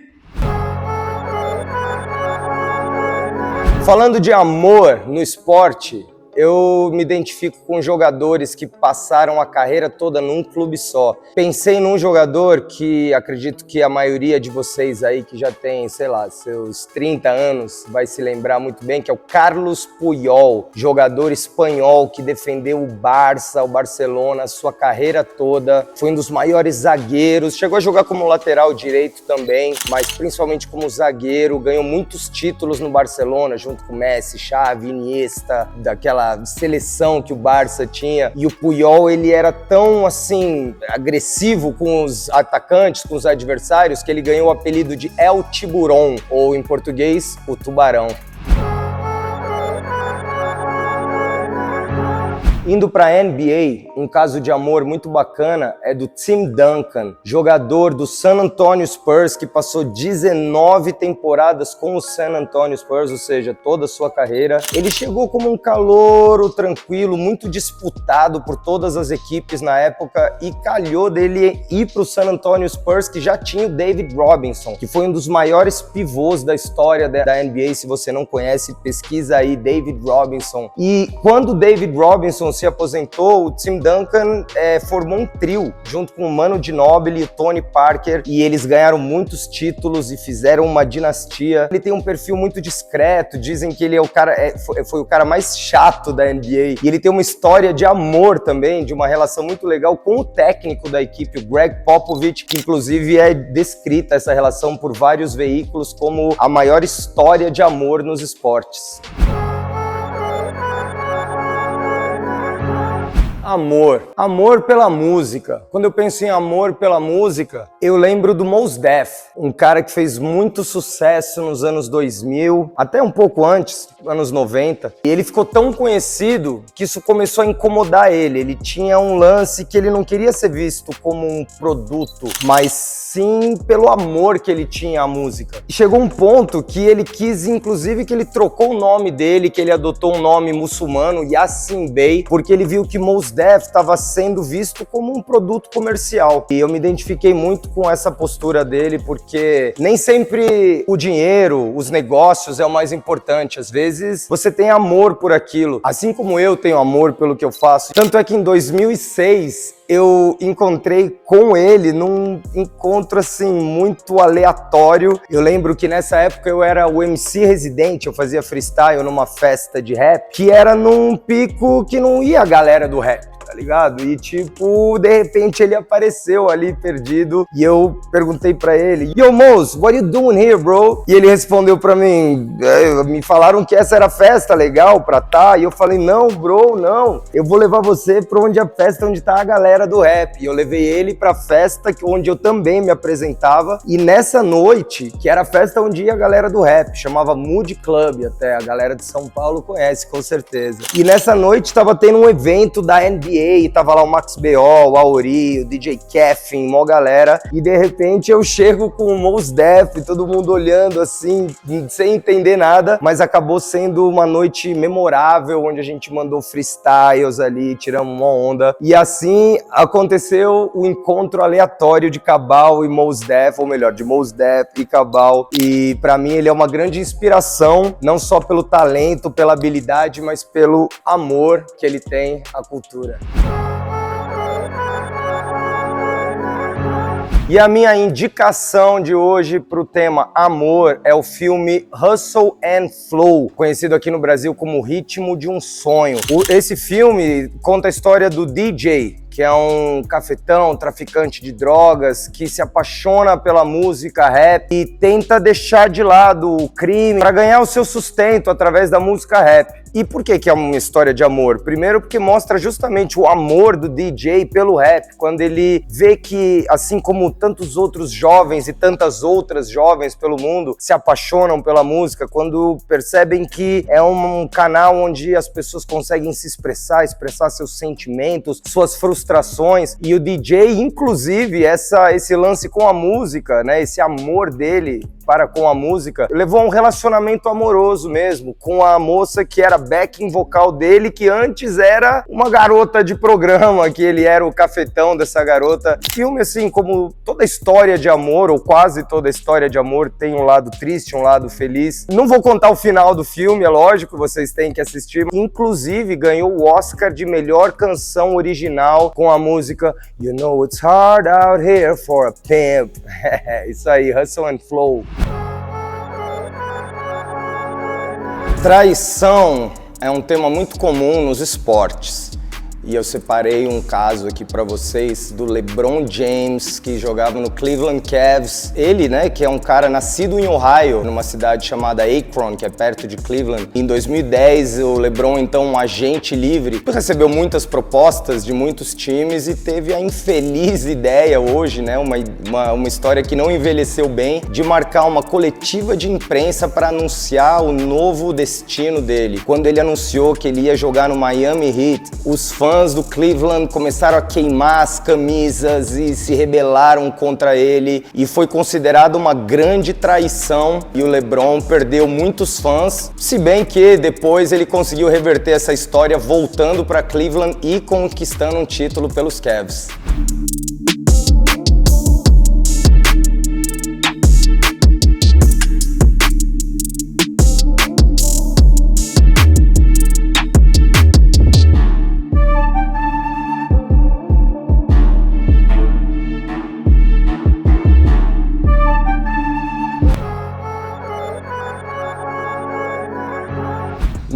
Falando de amor no esporte, eu me identifico com jogadores que passaram a carreira toda num clube só. Pensei num jogador que acredito que a maioria de vocês aí que já tem, sei lá, seus 30 anos vai se lembrar muito bem, que é o Carlos Puyol, jogador espanhol que defendeu o Barça, o Barcelona, a sua carreira toda. Foi um dos maiores zagueiros, chegou a jogar como lateral direito também, mas principalmente como zagueiro, ganhou muitos títulos no Barcelona, junto com Messi, Xavi, Iniesta, daquela seleção que o Barça tinha. E o Puyol, ele era tão, assim, agressivo com os atacantes, com os adversários, que ele ganhou o apelido de El Tiburón, ou em português, o Tubarão. Indo para a NBA, um caso de amor muito bacana é do Tim Duncan, jogador do San Antonio Spurs, que passou 19 temporadas com o San Antonio Spurs, ou seja, toda a sua carreira. Ele chegou como um calouro tranquilo, muito disputado por todas as equipes na época e calhou dele ir para o San Antonio Spurs, que já tinha o David Robinson, que foi um dos maiores pivôs da história da NBA. Se você não conhece, pesquisa aí David Robinson. E quando o David Robinson se aposentou, o Tim Duncan formou um trio, junto com o Manu Ginóbili e o Tony Parker, e eles ganharam muitos títulos e fizeram uma dinastia. Ele tem um perfil muito discreto, dizem que ele é o cara, foi o cara mais chato da NBA, e ele tem uma história de amor também, de uma relação muito legal com o técnico da equipe, o Greg Popovich, que inclusive é descrita essa relação por vários veículos como a maior história de amor nos esportes. Amor pela música. Quando eu penso em amor pela música, eu lembro do Mos Def, um cara que fez muito sucesso nos anos 2000, até um pouco antes, anos 90. E ele ficou tão conhecido que isso começou a incomodar ele. Ele tinha um lance que ele não queria ser visto como um produto, mas sim pelo amor que ele tinha à música. E chegou um ponto que ele quis, inclusive, que ele trocou o nome dele, que ele adotou um nome muçulmano, Yasin Bey, porque ele viu que Mos Def estava sendo visto como um produto comercial. E eu me identifiquei muito com essa postura dele, porque nem sempre o dinheiro, os negócios é o mais importante. Às vezes você tem amor por aquilo, assim como eu tenho amor pelo que eu faço. Tanto é que em 2006 eu encontrei com ele num encontro assim muito aleatório. Eu lembro que nessa época eu era o MC residente, eu fazia freestyle numa festa de rap, que era num pico que não ia a galera do rap, tá ligado? E tipo, de repente ele apareceu ali perdido e eu perguntei pra ele: Yo, Mos, what you doing here, bro? E ele respondeu pra mim: me falaram que essa era a festa legal pra tá. E eu falei: não, bro, não. Eu vou levar você pra onde a festa, onde tá a galera do rap. E eu levei ele pra festa onde eu também me apresentava. E nessa noite, que era a festa onde ia a galera do rap, chamava Mood Club até, a galera de São Paulo conhece, com certeza. E nessa noite tava tendo um evento da NBA, e tava lá o Max B.O., o Auri, o DJ Keffin, mó galera, e de repente eu chego com o Mos Def, todo mundo olhando assim, sem entender nada, mas acabou sendo uma noite memorável, onde a gente mandou freestyles ali, tiramos uma onda, e assim aconteceu o encontro aleatório de Cabal e Mos Def, ou melhor, de Mos Def e Cabal, e pra mim ele é uma grande inspiração, não só pelo talento, pela habilidade, mas pelo amor que ele tem à cultura. E a minha indicação de hoje para o tema amor é o filme Hustle and Flow, conhecido aqui no Brasil como Ritmo de um Sonho. Esse filme conta a história do DJ, que é um cafetão, traficante de drogas, que se apaixona pela música rap e tenta deixar de lado o crime para ganhar o seu sustento através da música rap. E por que é uma história de amor? Primeiro porque mostra justamente o amor do DJ pelo rap, quando ele vê que, assim como tantos outros jovens e tantas outras jovens pelo mundo se apaixonam pela música, quando percebem que é um canal onde as pessoas conseguem se expressar seus sentimentos, suas frustrações, e o DJ, inclusive, esse lance com a música, né, esse amor dele para com a música, levou a um relacionamento amoroso mesmo, com a moça que era backing vocal dele, que antes era uma garota de programa, que ele era o cafetão dessa garota. Filme, assim, como toda história de amor, ou quase toda história de amor, tem um lado triste, um lado feliz. Não vou contar o final do filme, é lógico, vocês têm que assistir. Inclusive, ganhou o Oscar de melhor canção original com a música You Know It's Hard Out Here for a Pimp. Isso aí, Hustle and Flow. Traição é um tema muito comum nos esportes. E eu separei um caso aqui pra vocês do LeBron James, que jogava no Cleveland Cavs. Ele, né, que é um cara nascido em Ohio, numa cidade chamada Akron, que é perto de Cleveland. Em 2010, o LeBron, então um agente livre, recebeu muitas propostas de muitos times e teve a infeliz ideia hoje, né, uma história que não envelheceu bem, de marcar uma coletiva de imprensa para anunciar o novo destino dele. Quando ele anunciou que ele ia jogar no Miami Heat, os fãs do Cleveland começaram a queimar as camisas e se rebelaram contra ele, e foi considerado uma grande traição, e o LeBron perdeu muitos fãs, se bem que depois ele conseguiu reverter essa história voltando para Cleveland e conquistando um título pelos Cavs.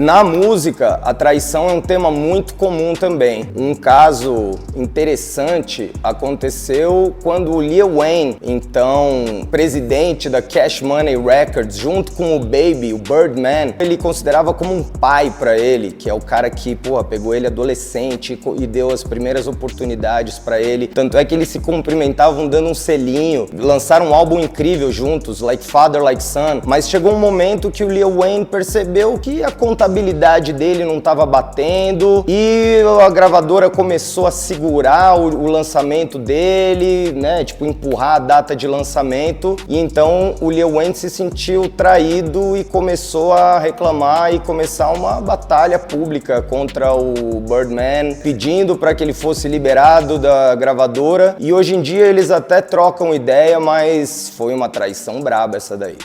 Na música, a traição é um tema muito comum também. Um caso interessante aconteceu quando o Lil Wayne, então presidente da Cash Money Records, junto com o Baby, o Birdman, ele considerava como um pai pra ele, que é o cara que, pegou ele adolescente e deu as primeiras oportunidades pra ele. Tanto é que eles se cumprimentavam dando um selinho, lançaram um álbum incrível juntos, Like Father, Like Son, mas chegou um momento que o Lil Wayne percebeu que a contabilidade dele não estava batendo e a gravadora começou a segurar o lançamento dele, né, tipo empurrar a data de lançamento, e então o Lil Wayne se sentiu traído e começou a reclamar e começar uma batalha pública contra o Birdman, pedindo para que ele fosse liberado da gravadora, e hoje em dia eles até trocam ideia, mas foi uma traição braba essa daí.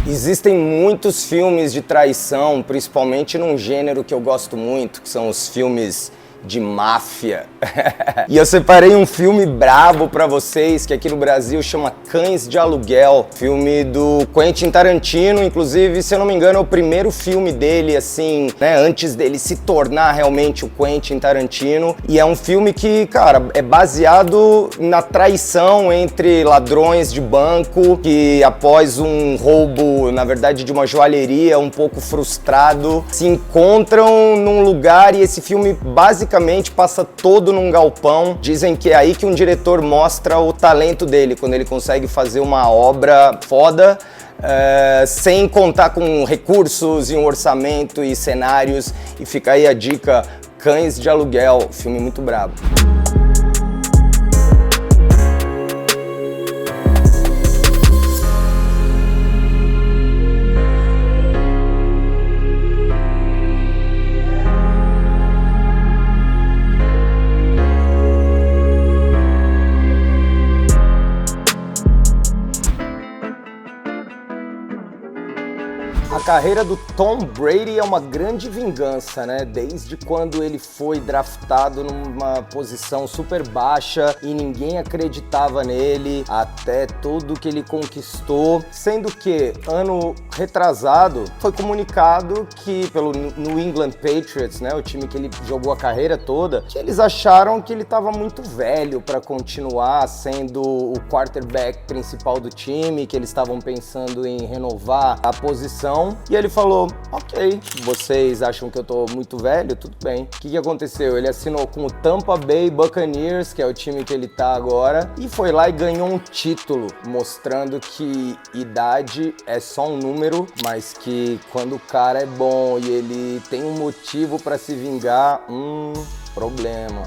Existem muitos filmes de traição, principalmente num gênero que eu gosto muito, que são os filmes de máfia. E eu separei um filme brabo pra vocês, que aqui no Brasil chama Cães de Aluguel, filme do Quentin Tarantino, inclusive, se eu não me engano, é o primeiro filme dele, assim, né, antes dele se tornar realmente o Quentin Tarantino, e é um filme que, cara, é baseado na traição entre ladrões de banco, que após um roubo, na verdade, de uma joalheria, um pouco frustrado, se encontram num lugar, e esse filme basicamente passa todo num galpão. Dizem que é aí que um diretor mostra o talento dele, quando ele consegue fazer uma obra foda, sem contar com recursos e um orçamento e cenários. E fica aí a dica, Cães de Aluguel, filme muito brabo. A carreira do Tom Brady é uma grande vingança, né? Desde quando ele foi draftado numa posição super baixa e ninguém acreditava nele, até tudo que ele conquistou. Sendo que, ano retrasado, foi comunicado que pelo New England Patriots, né, o time que ele jogou a carreira toda, que eles acharam que ele estava muito velho para continuar sendo o quarterback principal do time, que eles estavam pensando em renovar a posição. E ele falou, ok, vocês acham que eu tô muito velho? Tudo bem. O que aconteceu? Ele assinou com o Tampa Bay Buccaneers, que é o time que ele tá agora, e foi lá e ganhou um título, mostrando que idade é só um número, mas que quando o cara é bom e ele tem um motivo pra se vingar, problema.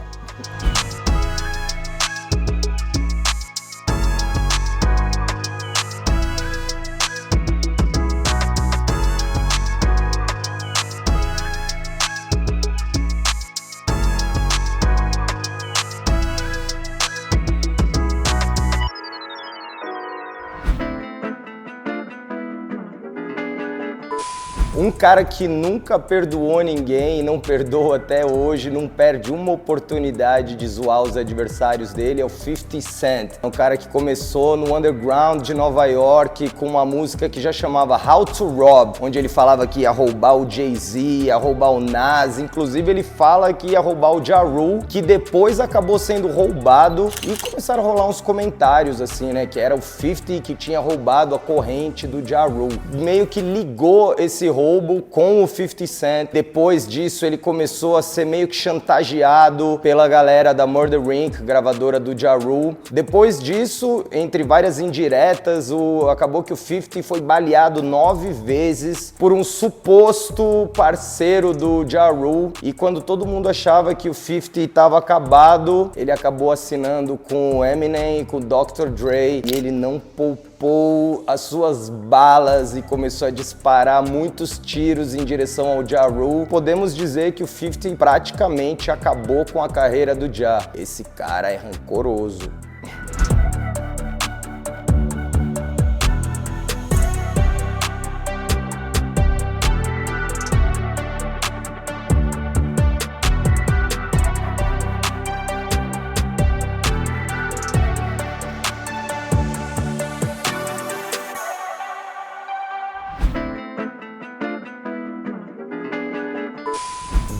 Um cara que nunca perdoou ninguém e não perdoa até hoje, não perde uma oportunidade de zoar os adversários dele, é o 50 Cent. É um cara que começou no underground de Nova York com uma música que já chamava How to Rob, onde ele falava que ia roubar o Jay-Z, ia roubar o Nas, inclusive ele fala que ia roubar o Ja Rule, que depois acabou sendo roubado, e começaram a rolar uns comentários assim, né, que era o 50 que tinha roubado a corrente do Ja Rule. Meio que ligou esse roubo com o 50 Cent. Depois disso, ele começou a ser meio que chantageado pela galera da Murder Inc., gravadora do Ja Rule. Depois disso, entre várias indiretas, acabou que o 50 foi baleado 9 vezes por um suposto parceiro do Ja Rule. E quando todo mundo achava que o 50 estava acabado, ele acabou assinando com o Eminem e com o Dr. Dre, e ele não poupou as suas balas e começou a disparar muitos tiros em direção ao Ja Rule. Podemos dizer que o 50 praticamente acabou com a carreira do Ja. Esse cara é rancoroso.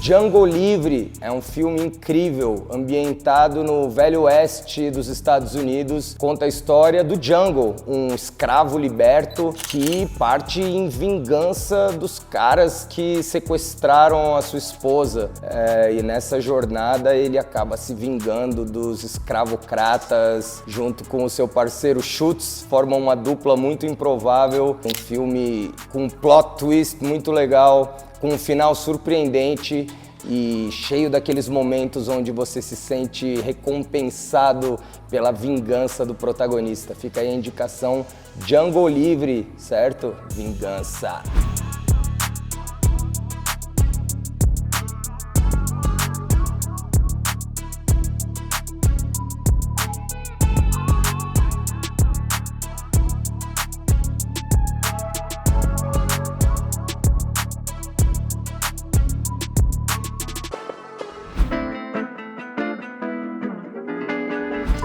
Django Livre é um filme incrível, ambientado no Velho Oeste dos Estados Unidos. Conta a história do Django, um escravo liberto que parte em vingança dos caras que sequestraram a sua esposa. E nessa jornada ele acaba se vingando dos escravocratas, junto com o seu parceiro Schutz, formam uma dupla muito improvável. Um filme com um plot twist muito legal, com um final surpreendente e cheio daqueles momentos onde você se sente recompensado pela vingança do protagonista. Fica aí a indicação, Django Livre, certo? Vingança.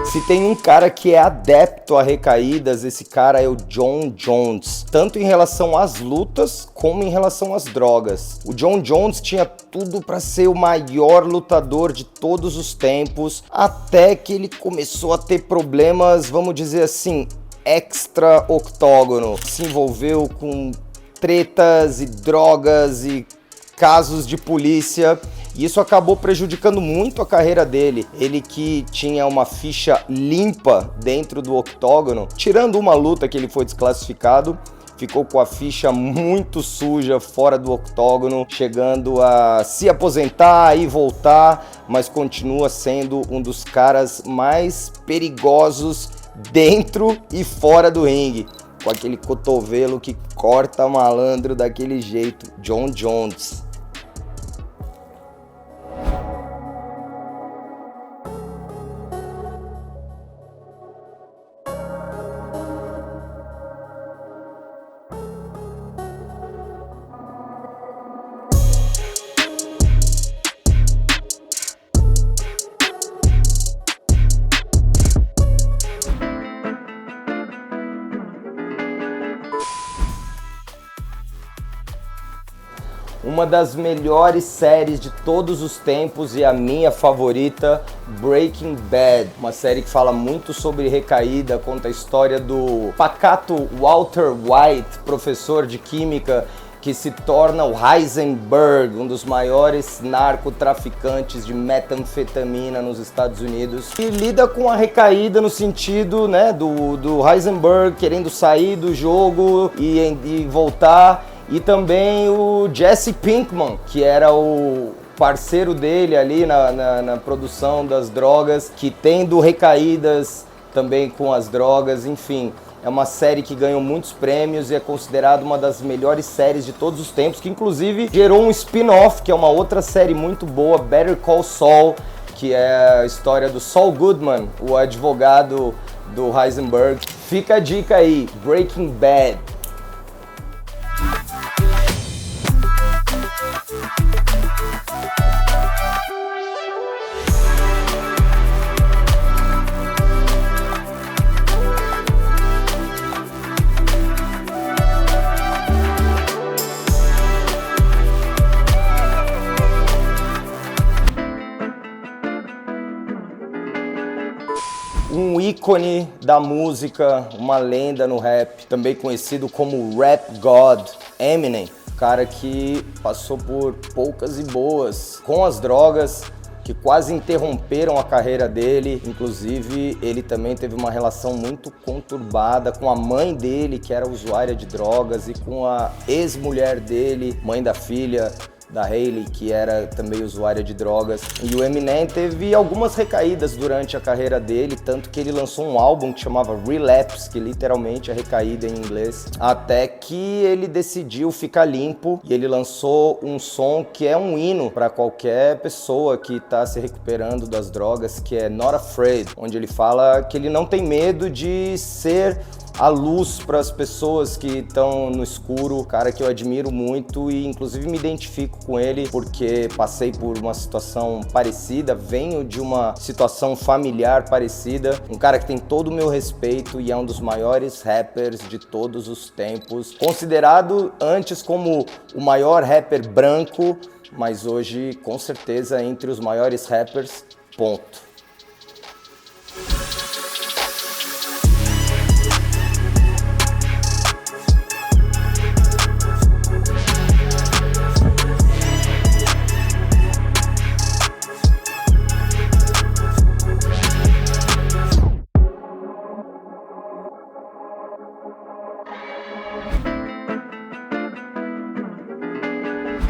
Se tem um cara que é adepto a recaídas, esse cara é o Jon Jones, tanto em relação às lutas como em relação às drogas. O Jon Jones tinha tudo para ser o maior lutador de todos os tempos, até que ele começou a ter problemas, vamos dizer assim, extra-octógono. Se envolveu com tretas e drogas e casos de polícia. E isso acabou prejudicando muito a carreira dele. Ele que tinha uma ficha limpa dentro do octógono, tirando uma luta que ele foi desclassificado, ficou com a ficha muito suja fora do octógono, chegando a se aposentar e voltar, mas continua sendo um dos caras mais perigosos dentro e fora do ringue, com aquele cotovelo que corta malandro daquele jeito. Jon Jones. Uma das melhores séries de todos os tempos e a minha favorita, Breaking Bad. Uma série que fala muito sobre recaída, conta a história do pacato Walter White, professor de química, que se torna o Heisenberg, um dos maiores narcotraficantes de metanfetamina nos Estados Unidos. E lida com a recaída no sentido, né, do Heisenberg querendo sair do jogo e voltar. E também o Jesse Pinkman, que era o parceiro dele ali na produção das drogas, que tendo recaídas também com as drogas, enfim. É uma série que ganhou muitos prêmios e é considerada uma das melhores séries de todos os tempos, que inclusive gerou um spin-off, que é uma outra série muito boa, Better Call Saul, que é a história do Saul Goodman, o advogado do Heisenberg. Fica a dica aí, Breaking Bad. Um ícone da música, uma lenda no rap, também conhecido como Rap God, Eminem, cara que passou por poucas e boas com as drogas, que quase interromperam a carreira dele. Inclusive, ele também teve uma relação muito conturbada com a mãe dele, que era usuária de drogas, e com a ex-mulher dele, mãe da filha da Hailey, que era também usuária de drogas. E o Eminem teve algumas recaídas durante a carreira dele, tanto que ele lançou um álbum que chamava Relapse, que literalmente é recaída em inglês, até que ele decidiu ficar limpo e ele lançou um som que é um hino para qualquer pessoa que está se recuperando das drogas, que é Not Afraid, onde ele fala que ele não tem medo de ser a luz para as pessoas que estão no escuro, um cara que eu admiro muito e inclusive me identifico com ele porque passei por uma situação parecida, venho de uma situação familiar parecida, um cara que tem todo o meu respeito e é um dos maiores rappers de todos os tempos, considerado antes como o maior rapper branco, mas hoje com certeza entre os maiores rappers, ponto.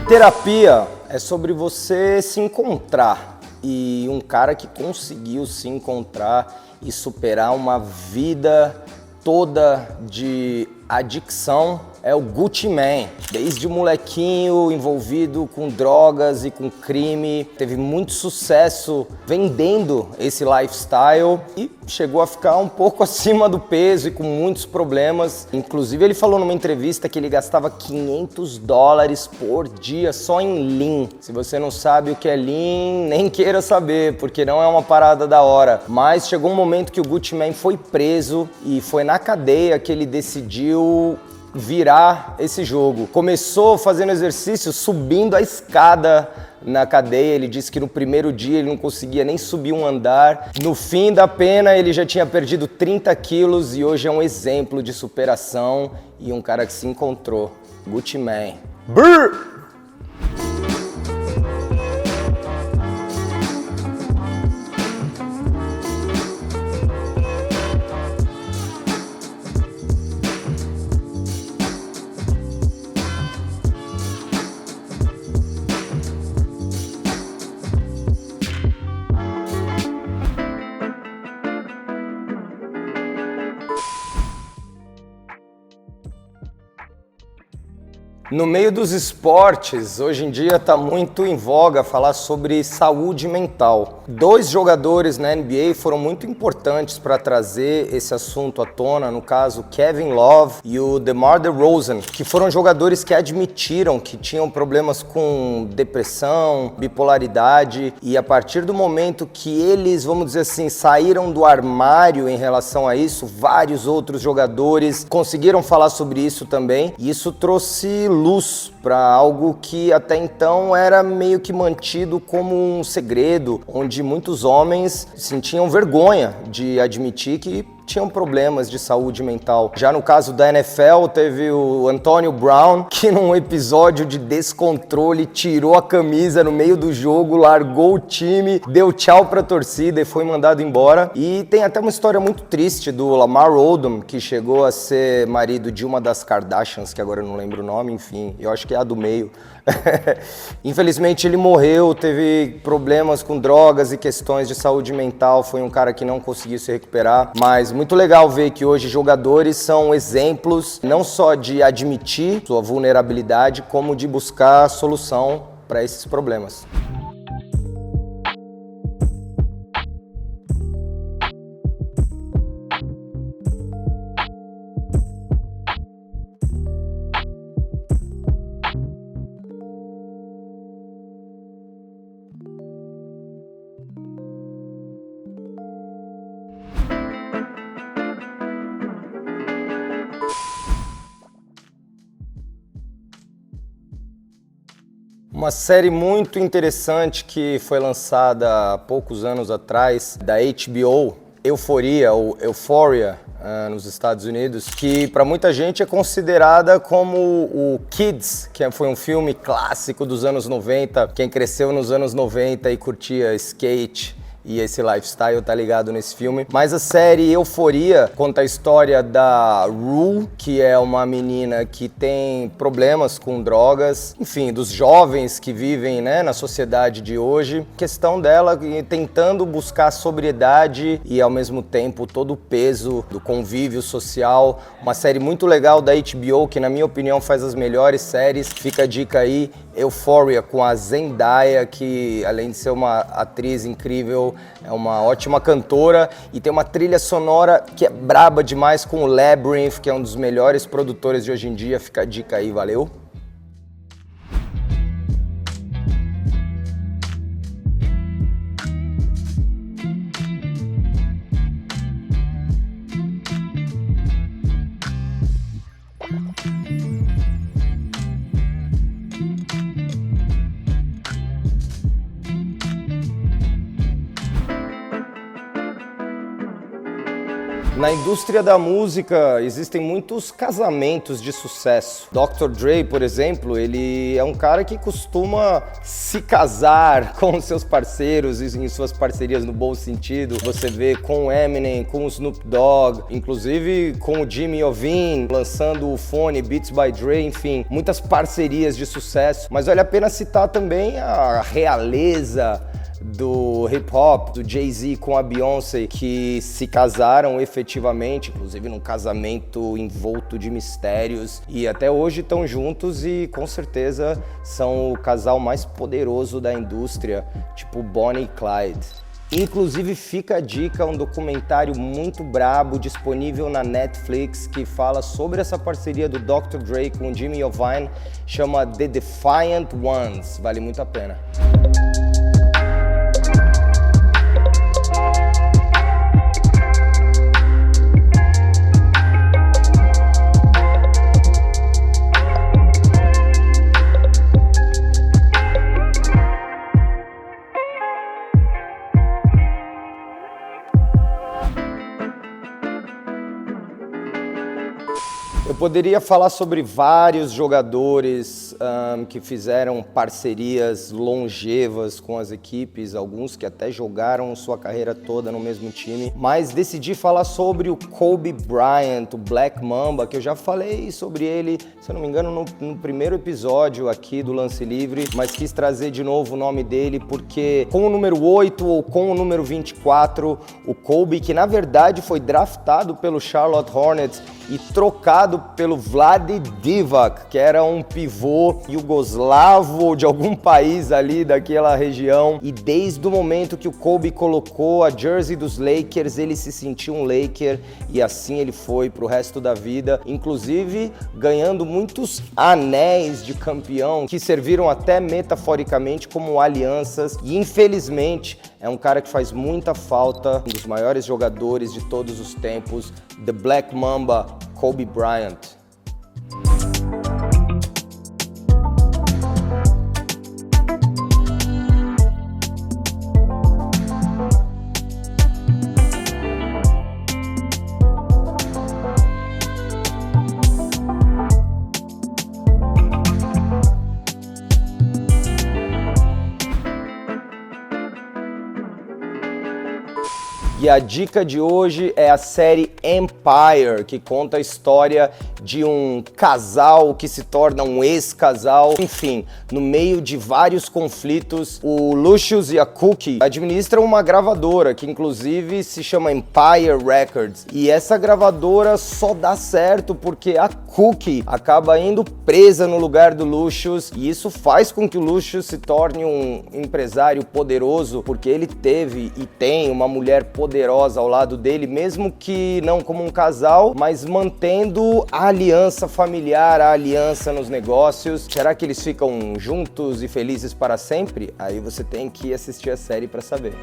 Terapia é sobre você se encontrar e um cara que conseguiu se encontrar e superar uma vida toda de adicção é o Gucci Mane. Desde molequinho envolvido com drogas e com crime, teve muito sucesso vendendo esse lifestyle e chegou a ficar um pouco acima do peso e com muitos problemas. Inclusive ele falou numa entrevista que ele gastava $500 por dia só em lean. Se você não sabe o que é lean, nem queira saber, porque não é uma parada da hora. Mas chegou um momento que o Gucci Mane foi preso e foi na cadeia que ele decidiu virar esse jogo. Começou fazendo exercício, subindo a escada na cadeia. Ele disse que no primeiro dia ele não conseguia nem subir um andar. No fim da pena ele já tinha perdido 30 quilos e hoje é um exemplo de superação e um cara que se encontrou. Gucci Mane. Brrr! No meio dos esportes, hoje em dia está muito em voga falar sobre saúde mental. 2 jogadores na NBA foram muito importantes para trazer esse assunto à tona, no caso Kevin Love e o DeMar DeRozan, que foram jogadores que admitiram que tinham problemas com depressão, bipolaridade, e a partir do momento que eles, vamos dizer assim, saíram do armário em relação a isso, vários outros jogadores conseguiram falar sobre isso também, e isso trouxe luz para algo que até então era meio que mantido como um segredo, onde muitos homens sentiam vergonha de admitir que tinham problemas de saúde mental. Já no caso da NFL, teve o Antonio Brown, que num episódio de descontrole tirou a camisa no meio do jogo, largou o time, deu tchau pra torcida e foi mandado embora. E tem até uma história muito triste do Lamar Odom, que chegou a ser marido de uma das Kardashians, que agora eu não lembro o nome, enfim, eu acho que é a do meio. Infelizmente ele morreu, teve problemas com drogas e questões de saúde mental, foi um cara que não conseguiu se recuperar, mas muito legal ver que hoje jogadores são exemplos não só de admitir sua vulnerabilidade, como de buscar solução para esses problemas. Uma série muito interessante que foi lançada há poucos anos atrás, da HBO, Euphoria, ou Euphoria, nos Estados Unidos, que para muita gente é considerada como o Kids, que foi um filme clássico dos anos 90, quem cresceu nos anos 90 e curtia skate e esse lifestyle tá ligado nesse filme. Mas a série Euphoria conta a história da Rue, que é uma menina que tem problemas com drogas, enfim, dos jovens que vivem, né, na sociedade de hoje. Questão dela tentando buscar sobriedade e ao mesmo tempo todo o peso do convívio social. Uma série muito legal da HBO, que na minha opinião faz as melhores séries. Fica a dica aí, Euphoria com a Zendaya, que além de ser uma atriz incrível, é uma ótima cantora e tem uma trilha sonora que é braba demais com o Labrinth, que é um dos melhores produtores de hoje em dia. Fica a dica aí, valeu? Na indústria da música existem muitos casamentos de sucesso. Dr. Dre, por exemplo, ele é um cara que costuma se casar com seus parceiros, em suas parcerias no bom sentido. Você vê com o Eminem, com o Snoop Dogg, inclusive com o Jimmy Iovine, lançando o Fone, Beats by Dre, enfim, muitas parcerias de sucesso. Mas vale a pena citar também a realeza do hip-hop, do Jay-Z com a Beyoncé, que se casaram efetivamente, inclusive num casamento envolto de mistérios, e até hoje estão juntos e com certeza são o casal mais poderoso da indústria, tipo Bonnie e Clyde. Inclusive fica a dica, um documentário muito brabo disponível na Netflix que fala sobre essa parceria do Dr. Dre com o Jimmy Iovine, chama The Defiant Ones, vale muito a pena. Eu poderia falar sobre vários jogadores que fizeram parcerias longevas com as equipes, alguns que até jogaram sua carreira toda no mesmo time, mas decidi falar sobre o Kobe Bryant, o Black Mamba, que eu já falei sobre ele, se eu não me engano, no primeiro episódio aqui do Lance Livre, mas quis trazer de novo o nome dele porque com o número 8 ou com o número 24, o Kobe, que na verdade foi draftado pelo Charlotte Hornets e trocado pelo Vlade Divac, que era um pivô iugoslavo de algum país ali daquela região. E desde o momento que o Kobe colocou a jersey dos Lakers, ele se sentiu um Laker e assim ele foi pro resto da vida, inclusive ganhando muitos anéis de campeão que serviram até metaforicamente como alianças. E infelizmente é um cara que faz muita falta, um dos maiores jogadores de todos os tempos, The Black Mamba, Kobe Bryant. E a dica de hoje é a série Empire, que conta a história de um casal que se torna um ex-casal. Enfim, no meio de vários conflitos, o Lucius e a Cookie administram uma gravadora que inclusive se chama Empire Records. E essa gravadora só dá certo porque a Cookie acaba indo presa no lugar do Lucius, e isso faz com que o Lucius se torne um empresário poderoso, porque ele teve e tem uma mulher poderosa ao lado dele, mesmo que não como um casal, mas mantendo a aliança familiar, a aliança nos negócios. Será que eles ficam juntos e felizes para sempre? Aí você tem que assistir a série para saber.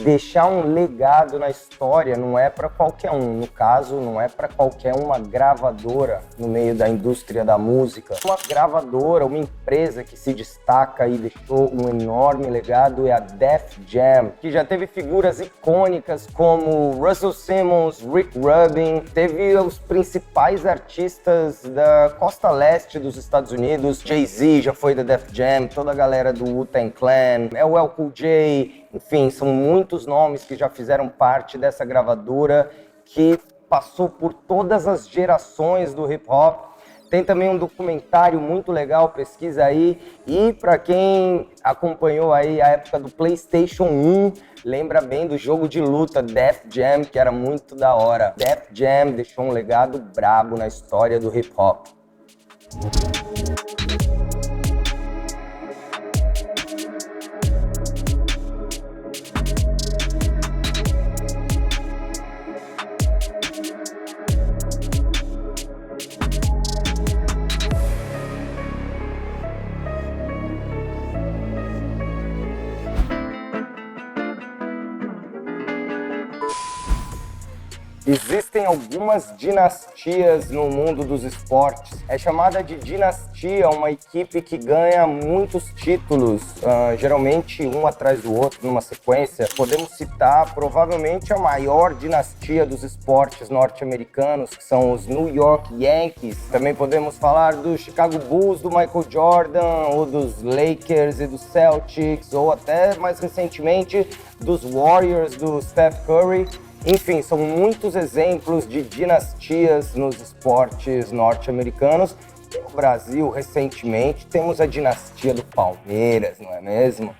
Deixar um legado na história não é para qualquer um. No caso, não é para qualquer uma gravadora no meio da indústria da música. Uma gravadora, uma empresa que se destaca e deixou um enorme legado é a Def Jam, que já teve figuras icônicas como Russell Simmons, Rick Rubin, teve os principais artistas da costa leste dos Estados Unidos. Jay-Z já foi da Def Jam, toda a galera do Wu-Tang Clan, LL Cool J, Enfim, são muitos nomes que já fizeram parte dessa gravadora que passou por todas as gerações do hip hop. Tem também um documentário muito legal, pesquisa aí. E para quem acompanhou aí a época do PlayStation 1, lembra bem do jogo de luta Def Jam, que era muito da hora. Def Jam deixou um legado brabo na história do hip hop. Existem algumas dinastias no mundo dos esportes. É chamada de dinastia uma equipe que ganha muitos títulos, geralmente um atrás do outro, numa sequência. Podemos citar provavelmente a maior dinastia dos esportes norte-americanos, que são os New York Yankees. Também podemos falar do Chicago Bulls, do Michael Jordan, ou dos Lakers e dos Celtics, ou até mais recentemente dos Warriors, do Steph Curry. Enfim, são muitos exemplos de dinastias nos esportes norte-americanos. E no Brasil, recentemente, temos a dinastia do Palmeiras, não é mesmo?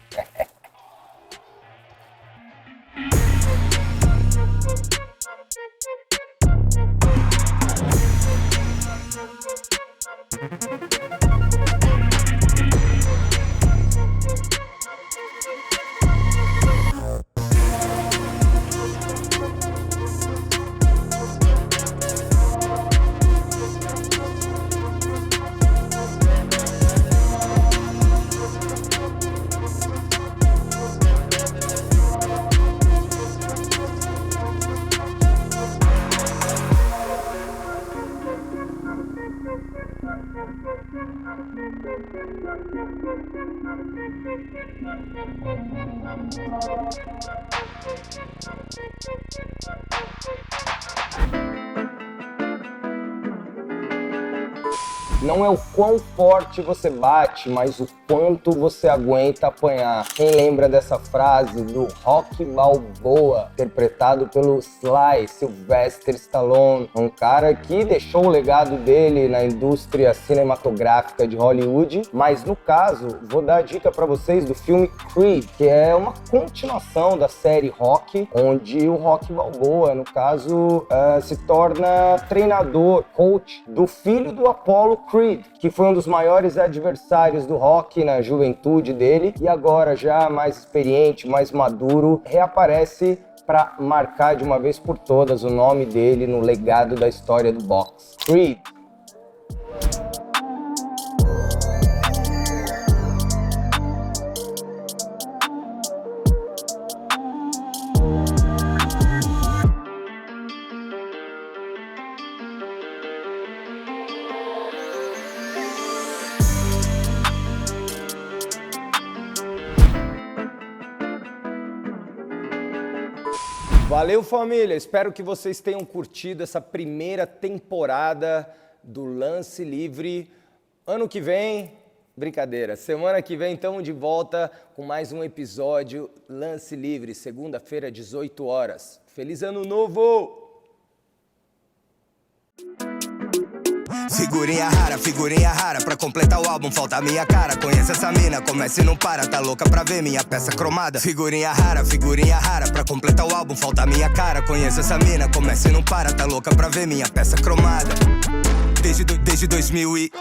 Não é o quão forte você bate, mas o quanto você aguenta apanhar. Quem lembra dessa frase do Rocky Balboa, interpretado pelo Sly Sylvester Stallone, um cara que deixou o legado dele na indústria cinematográfica de Hollywood, mas no caso, vou dar a dica para vocês do filme Creed, que é uma continuação da série Rocky, onde o Rocky Balboa, no caso, se torna treinador, coach do filho do Apollo Creed, que foi um dos maiores adversários do Rocky na juventude dele, e agora já mais experiente, mais maduro, reaparece para marcar de uma vez por todas o nome dele no legado da história do boxe. Creed. Valeu, família! Espero que vocês tenham curtido essa primeira temporada do Lance Livre. Ano que vem, brincadeira, semana que vem estamos de volta com mais um episódio Lance Livre, segunda-feira, 18 horas. Feliz Ano Novo! Figurinha rara, pra completar o álbum falta a minha cara. Conhece essa mina, comece e não para, tá louca pra ver minha peça cromada. Figurinha rara, pra completar o álbum falta a minha cara. Conhece essa mina, comece e não para, tá louca pra ver minha peça cromada. Desde 2000 e...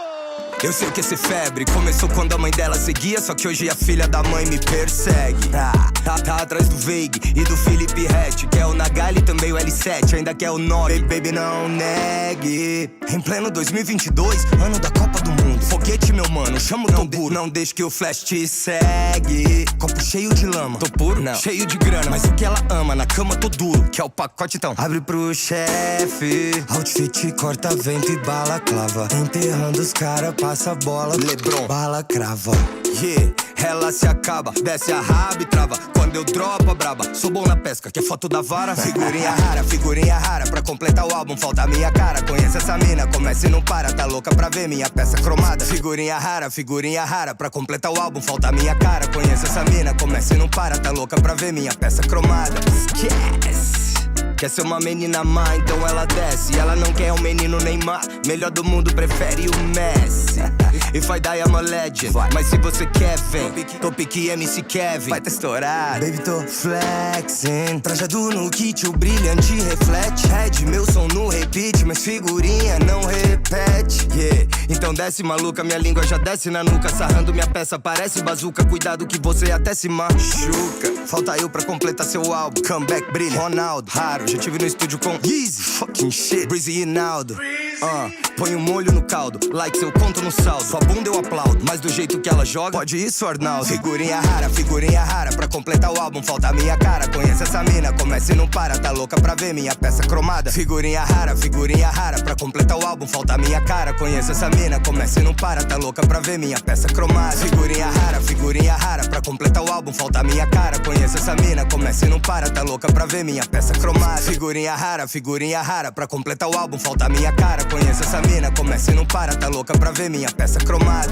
Eu sei o que é ser febre, começou quando a mãe dela seguia, só que hoje a filha da mãe me persegue. Tá atrás do Veig e do Felipe Hatch, que é o Nagali e também o L7, ainda que é o 9, baby não negue. Em pleno 2022, ano da Copa do Mundo, foguete meu mano, chama o Toburo. Não deixe que o flash te segue. Copo cheio de lama, tô puro? Não. Cheio de grana, mas o que ela ama, na cama tô duro, que é o pacote então. Abre pro chefe, outfit corta vento e bala clava, enterrando os cara, passa a bola, Lebron, bala crava. Yeah, ela se acaba, desce a raba e trava. Quando eu dropo a braba, sou bom na pesca, que é foto da vara. Figurinha rara, pra completar o álbum, falta a minha cara. Conhece essa mina, começa e não para, tá louca pra ver minha peça cromada. Figurinha rara, pra completar o álbum, falta a minha cara. Conhece essa mina, começa e não para, tá louca pra ver minha peça cromada. Esquece! Quer ser uma menina má, então ela desce. Ela não quer um menino Neymar, melhor do mundo prefere o Messi. If I die I'm a legend, mas se você quer, vem. Tô pique MC Kevin, vai tá estourado. Baby, tô flexing, trajado no kit, o brilhante reflete. Red, meu som no repeat, mas figurinha não repete. Yeah, então desce maluca, minha língua já desce na nuca. Sarrando minha peça, parece bazuca. Cuidado que você até se machuca. Falta eu pra completar seu álbum. Comeback, brilha, Ronaldo, raro. Já tive no estúdio com Easy, fucking shit, Breezy e Naldo. Põe um molho no caldo, likes eu conto no saldo. Sua bunda eu aplaudo, mas do jeito que ela joga, pode isso, Arnaldo. Figurinha rara, pra completar o álbum, falta a minha cara. Conhece essa mina, começa e não para, tá louca pra ver minha peça cromada. Figurinha rara, pra completar o álbum, falta a minha cara. Conhece essa mina, começa e não para, tá louca pra ver minha peça cromada. Figurinha rara, pra completar o álbum, falta a minha cara. Conhece essa mina, começa e não para, tá louca pra ver minha peça cromada. Figurinha rara, pra completar o álbum, falta a minha cara. Conhece essa mina, começa e não para, tá louca pra ver minha peça cromada.